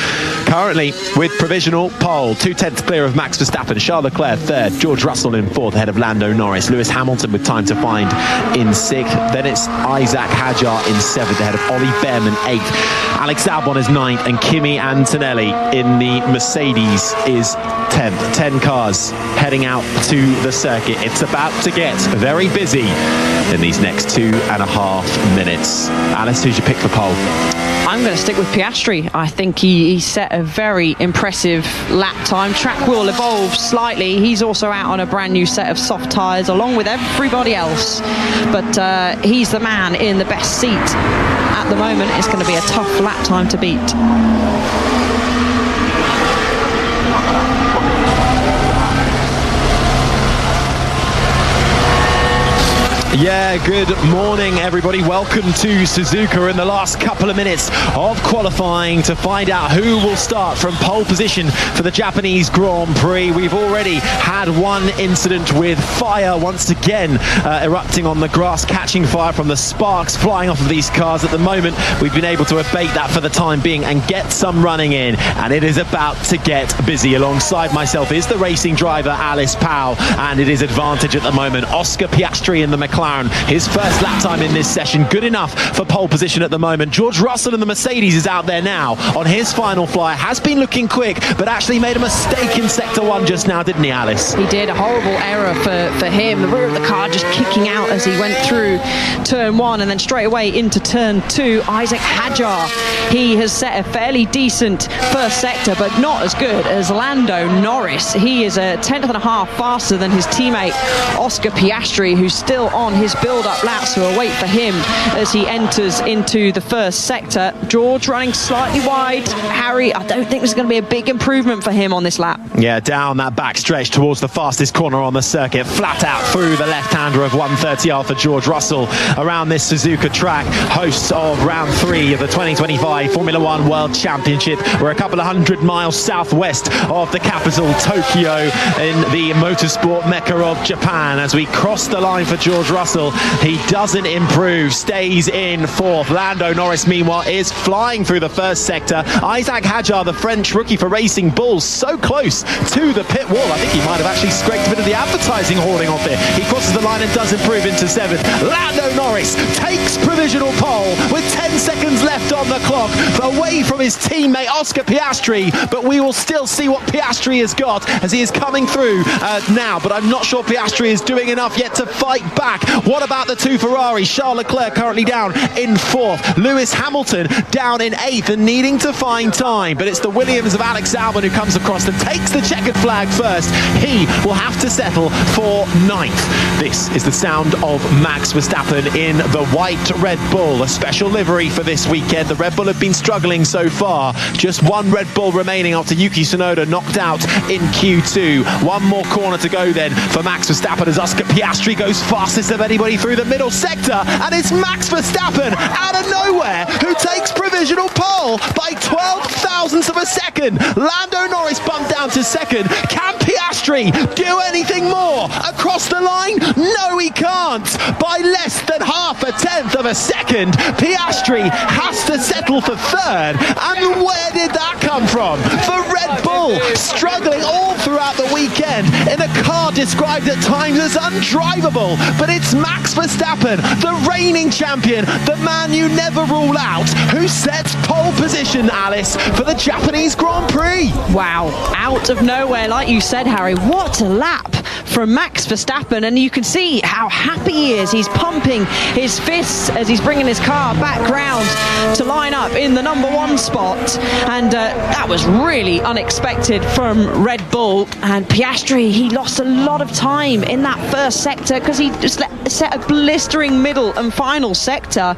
currently with provisional pole, 2/10 clear of Max Verstappen. Charles Leclerc third, George Russell in fourth ahead of Lando Norris, Lewis Hamilton with time to find in sixth, then it's Isaac Hadjar in seventh ahead of Ollie Behrman eighth, Alex Albon is ninth, and Kimi Antonelli in the Mercedes is 10th. 10 cars heading out to the circuit. It's about to get very busy in these next 2.5 minutes. Alice, who's your pick for pole? I'm going to stick with Piastri. I think he set a very impressive lap time. Track will evolve slightly. He's also out on a brand new set of soft tyres along with everybody else. But he's the man in the best seat at the moment. It's going to be a tough lap time to beat. Yeah, good morning everybody. Welcome to Suzuka in the last couple of minutes of qualifying to find out who will start from pole position for the Japanese Grand Prix. We've already had one incident with fire once again erupting on the grass, catching fire from the sparks flying off of these cars. At the moment, we've been able to abate that for the time being and get some running in, and it is about to get busy. Alongside myself is the racing driver Alice Powell, and it is advantage at the moment. Oscar Piastri in the McLaren, his first lap time in this session, good enough for pole position at the moment. George Russell in the Mercedes is out there now on his final fly, has been looking quick, but actually made a mistake in sector one just now, didn't he, Alice? He did. A horrible error for him. The rear of the car just kicking out as he went through turn one, and then straight away into turn two. Isaac Hadjar, he has set a fairly decent first sector, but not as good as Lando Norris. He is a 10th and a half faster than his teammate Oscar Piastri, who's still on on his build-up laps, so we'll wait for him as he enters into the first sector. George running slightly wide. Harry, I don't think there's going to be a big improvement for him on this lap. Yeah, down that back stretch towards the fastest corner on the circuit, flat out through the left-hander of 130R for George Russell around this Suzuka track, hosts of round 3 of the 2025 Formula One World Championship. We're a couple of 100 miles southwest of the capital, Tokyo, in the motorsport mecca of Japan. As we cross the line for George Russell, he doesn't improve, stays in 4th. Lando Norris, meanwhile, is flying through the first sector. Isaac Hadjar, the French rookie for Racing Bulls, so close to the pit wall. I think he might have actually scraped a bit of the advertising hoarding off it. He crosses the line and does improve into 7th. Lando Norris takes provisional pole with 10 seconds left on the clock, away from his teammate Oscar Piastri, but we will still see what Piastri has got as he is coming through now, but I'm not sure Piastri is doing enough yet to fight back. What about the 2 Ferraris? Charles Leclerc currently down in 4th. Lewis Hamilton down in 8th and needing to find time, but it's the Williams of Alex Albon who comes across and takes the checkered flag first. He will have to settle for 9th. This is the sound of Max Verstappen in the white Red Bull, a special livery for this weekend. The Red Bull have been struggling so far. Just one Red Bull remaining after Yuki Tsunoda knocked out in Q2. One more corner to go then for Max Verstappen as Oscar Piastri goes fastest of anybody through the middle sector, and it's Max Verstappen out of nowhere who takes provisional pole by 12 thousandths of a second. Lando Norris bumped down to 2nd. Can Piastri do anything more across the line? No, he can't. By less than half a tenth of a second, Piastri has to settle for 3rd. And where did that come from? For Red Bull, struggling all throughout the weekend in a car described at times as undrivable. But it's Max Verstappen, the reigning champion, the man you never rule out, who sets pole position, Alice, for the Japanese Grand Prix. Wow, out of nowhere, like you said, Harry, what a lap from Max Verstappen, and you can see how happy he is. He's pumping his fists as he's bringing his car back round to line up in the number 1 spot, and that was really unexpected from Red Bull. And Piastri, he lost a lot of time in that first sector because he just set a blistering middle and final sector.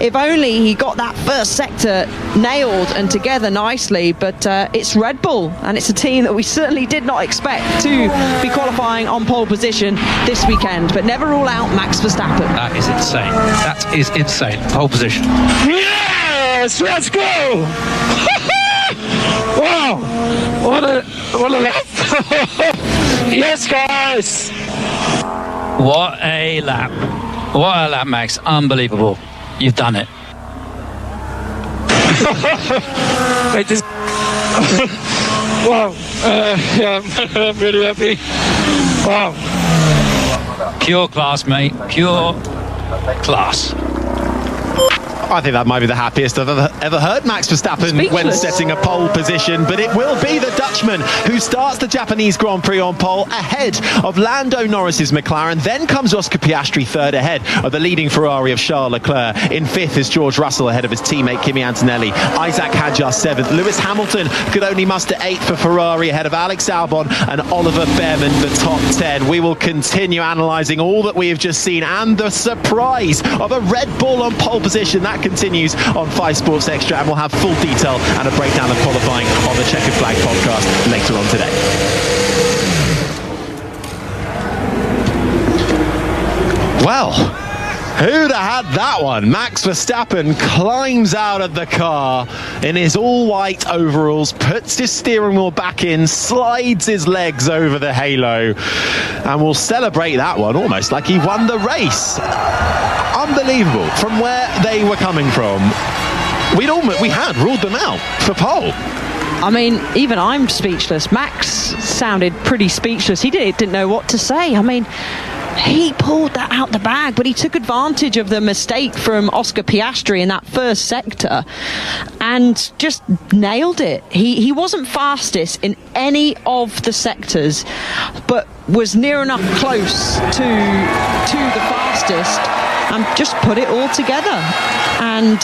If only he got that first sector nailed and together nicely, but it's Red Bull, and it's a team that we certainly did not expect to be qualifying on pole position this weekend, but never rule out Max Verstappen. That is insane. That is insane. Pole position. Yes, let's go! Wow, what a lap! Yes, guys! What a lap. What a lap, Max. Unbelievable. You've done it. I just... wow. Yeah, I'm really happy. Wow. Pure class, mate. Pure class. I think that might be the happiest I've ever heard Max Verstappen when setting a pole position, but it will be the Dutchman who starts the Japanese Grand Prix on pole ahead of Lando Norris's McLaren. Then comes Oscar Piastri 3rd ahead of the leading Ferrari of Charles Leclerc. In 5th is George Russell ahead of his teammate Kimi Antonelli. Isaac Hadjar 7th. Lewis Hamilton could only muster 8th for Ferrari ahead of Alex Albon and Oliver Behrman, the top 10. We will continue analysing all that we have just seen and the surprise of a Red Bull on pole position. That continues on 5 Sports Extra, and we'll have full detail and a breakdown of qualifying on the Checkered Flag podcast later on today. Well, who'd have had that one? Max Verstappen climbs out of the car in his all-white overalls, puts his steering wheel back in, slides his legs over the halo, and will celebrate that one almost like he won the race. Unbelievable. From where they were coming from, we had ruled them out for pole. I mean, even I'm speechless. Max sounded pretty speechless. He didn't know what to say. I mean, he pulled that out the bag, but he took advantage of the mistake from Oscar Piastri in that first sector and just nailed it. He wasn't fastest in any of the sectors, but was near enough close to the fastest and just put it all together. And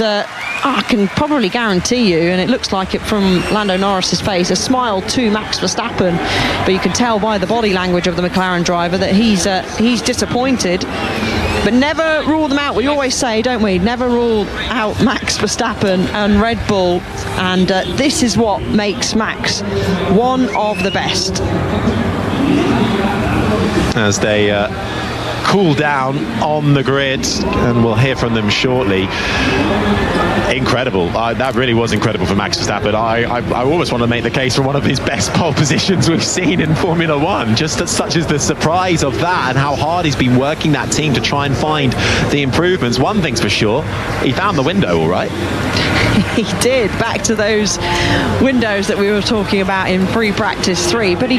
I can probably guarantee you, and it looks like it from Lando Norris's face, a smile to Max Verstappen, but you can tell by the body language of the McLaren driver that he's disappointed. But never rule them out. We always say, don't we? Never rule out Max Verstappen and Red Bull. And this is what makes Max one of the best. As they cool down on the grid, and we'll hear from them shortly. Incredible. That really was incredible for Max Verstappen. I almost want to make the case for one of his best pole positions we've seen in Formula One. Just such as the surprise of that and how hard he's been working that team to try and find the improvements. One thing's for sure, he found the window all right. He did, back to those windows that we were talking about in pre-practice 3, but he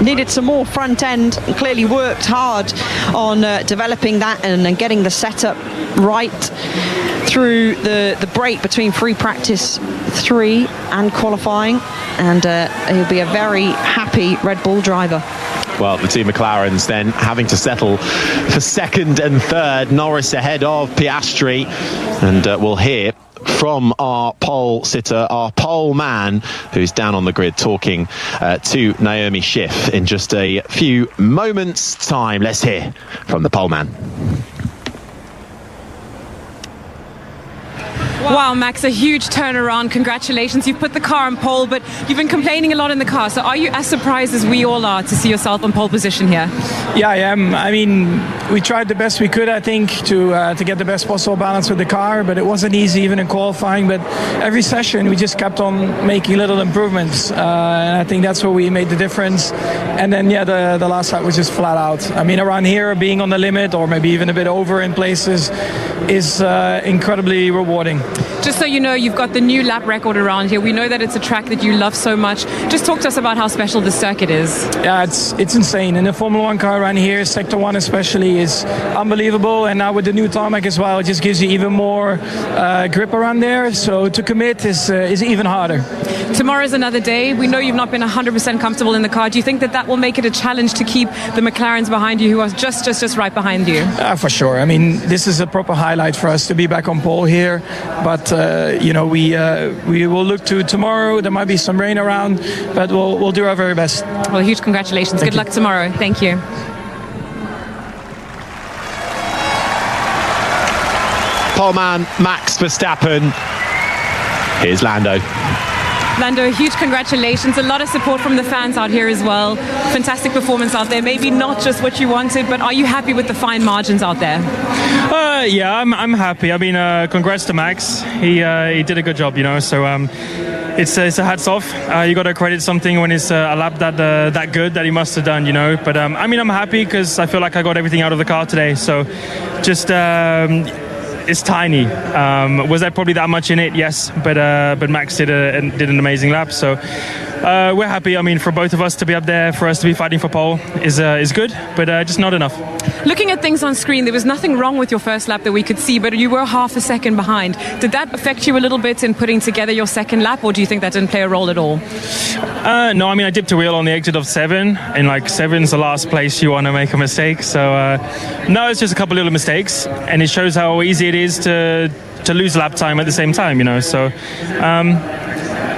needed some more front end, and clearly worked hard on developing that and getting the setup right through the break between free practice 3 and qualifying, and he'll be a very happy Red Bull driver. Well, the two McLarens then having to settle for second and third. Norris ahead of Piastri, and we'll hear from our pole sitter, our pole man, who's down on the grid talking to Naomi Schiff in just a few moments' time. Let's hear from the pole man. Wow, Max, a huge turnaround. Congratulations. You've put the car on pole, but you've been complaining a lot in the car. So are you as surprised as we all are to see yourself on pole position here? Yeah, I am. I mean, we tried the best we could, I think, to get the best possible balance with the car, but it wasn't easy even in qualifying. But every session, we just kept on making little improvements. And I think that's where we made the difference. And then, yeah, the last lap was just flat out. I mean, around here, being on the limit or maybe even a bit over in places is incredibly rewarding. Just so you know, you've got the new lap record around here. We know that it's a track that you love so much. Just talk to us about how special this circuit is. Yeah, it's insane. And the Formula One car around here, Sector 1 especially, is unbelievable. And now with the new tarmac as well, it just gives you even more grip around there. So to commit is even harder. Tomorrow's another day. We know you've not been 100% comfortable in the car. Do you think that will make it a challenge to keep the McLarens behind you, who are just right behind you? For sure. I mean, this is a proper highlight for us to be back on pole here. But you know, we will look to tomorrow. There might be some rain around, but we'll do our very best. Well, huge congratulations. Good luck tomorrow. Thank you. Pole man Max Verstappen. Here's Lando. Lando, huge congratulations. A lot of support from the fans out here as well. Fantastic performance out there. Maybe not just what you wanted, but are you happy with the fine margins out there? Yeah, I'm happy. I mean, congrats to Max. He did a good job, you know. So it's a hats off. You got to credit something when it's a lap that good that he must have done, you know. But I mean, I'm happy because I feel like I got everything out of the car today. So just. It's tiny. Was there probably that much in it? Yes, but Max did an amazing lap. So we're happy. I mean, for both of us to be up there, for us to be fighting for pole is good, but just not enough. Looking at things on screen, there was nothing wrong with your first lap that we could see, but you were half a second behind. Did that affect you a little bit in putting together your second lap, or do you think that didn't play a role at all? No, I mean, I dipped a wheel on the exit of 7, and like 7's the last place you want to make a mistake. So no, it's just a couple little mistakes, and it shows how easy it is to lose lap time at the same time, you know. So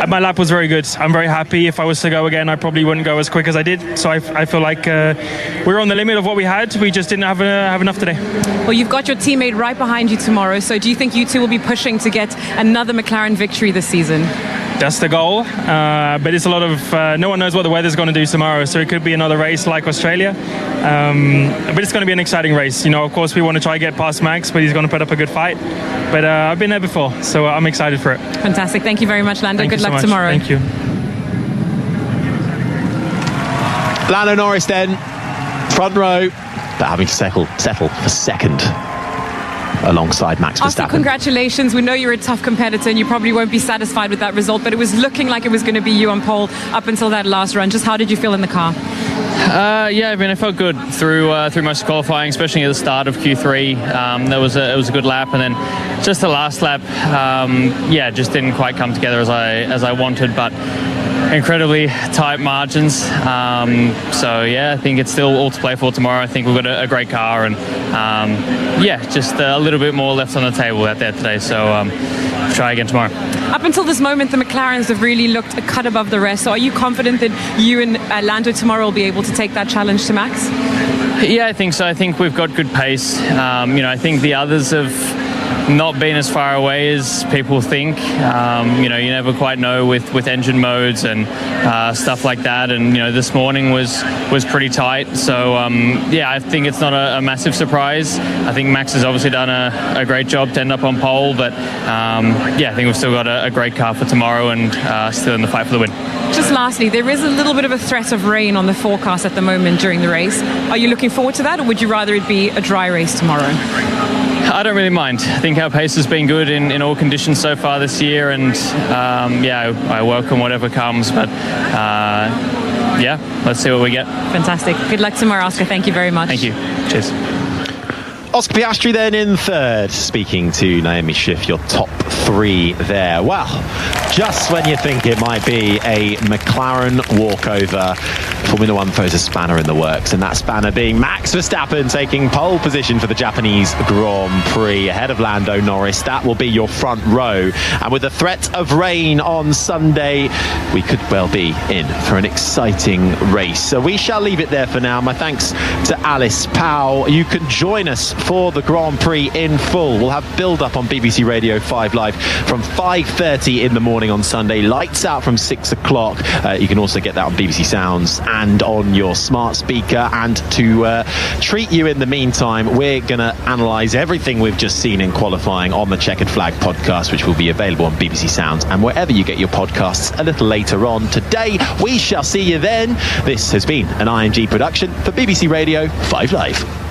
my lap was very good. I'm very happy. If I was to go again, I probably wouldn't go as quick as I did. So I feel like we're on the limit of what we had. We just didn't have enough today. Well, you've got your teammate right behind you tomorrow. So do you think you two will be pushing to get another McLaren victory this season? That's the goal, but it's a lot of no one knows what the weather's going to do tomorrow, so it could be another race like Australia, but it's going to be an exciting race. You know, of course we want to try to get past Max, but he's going to put up a good fight, but I've been there before, so I'm excited for it. Fantastic. Thank you very much, Lando. Good luck so tomorrow. Thank you. Lando Norris then front row, but having to settle for second alongside Max Verstappen. Also, congratulations. We know you're a tough competitor and you probably won't be satisfied with that result, but it was looking like it was going to be you on pole up until that last run. Just how did you feel in the car? Yeah, I mean, I felt good through most of qualifying, especially at the start of Q3. It was a good lap, and then just the last lap, just didn't quite come together as I wanted, but incredibly tight margins. So yeah, I think it's still all to play for tomorrow. I think we've got a great car, and just a little bit more left on the table out there today. So try again tomorrow. Up until this moment, the McLarens have really looked a cut above the rest. So are you confident that you and Lando tomorrow will be able to take that challenge to Max? Yeah, I think so. I think we've got good pace. I think the others have not been as far away as people think. You never quite know with engine modes and stuff like that. And this morning was pretty tight. So I think it's not a massive surprise. I think Max has obviously done a great job to end up on pole. But I think we've still got a great car for tomorrow and still in the fight for the win. Just lastly, there is a little bit of a threat of rain on the forecast at the moment during the race. Are you looking forward to that, or would you rather it be a dry race tomorrow? I don't really mind. I think our pace has been good in all conditions so far this year, and I welcome whatever comes. But let's see what we get. Fantastic. Good luck tomorrow, Oscar. Thank you very much. Thank you. Cheers. Oscar Piastri then in third, speaking to Naomi Schiff, your top three there. Well, just when you think it might be a McLaren walkover, Formula One throws a spanner in the works, and that spanner being Max Verstappen taking pole position for the Japanese Grand Prix ahead of Lando Norris. That will be your front row, and with the threat of rain on Sunday, we could well be in for an exciting race. So we shall leave it there for now. My thanks to Alice Powell. You can join us for the Grand Prix in full. We'll have build-up on BBC Radio 5 Live from 5:30 in the morning on Sunday. Lights out from 6 o'clock. You can also get that on BBC Sounds and on your smart speaker. And to treat you in the meantime, we're going to analyse everything we've just seen in qualifying on the Checkered Flag podcast, which will be available on BBC Sounds and wherever you get your podcasts a little later on today. We shall see you then. This has been an IMG production for BBC Radio 5 Live.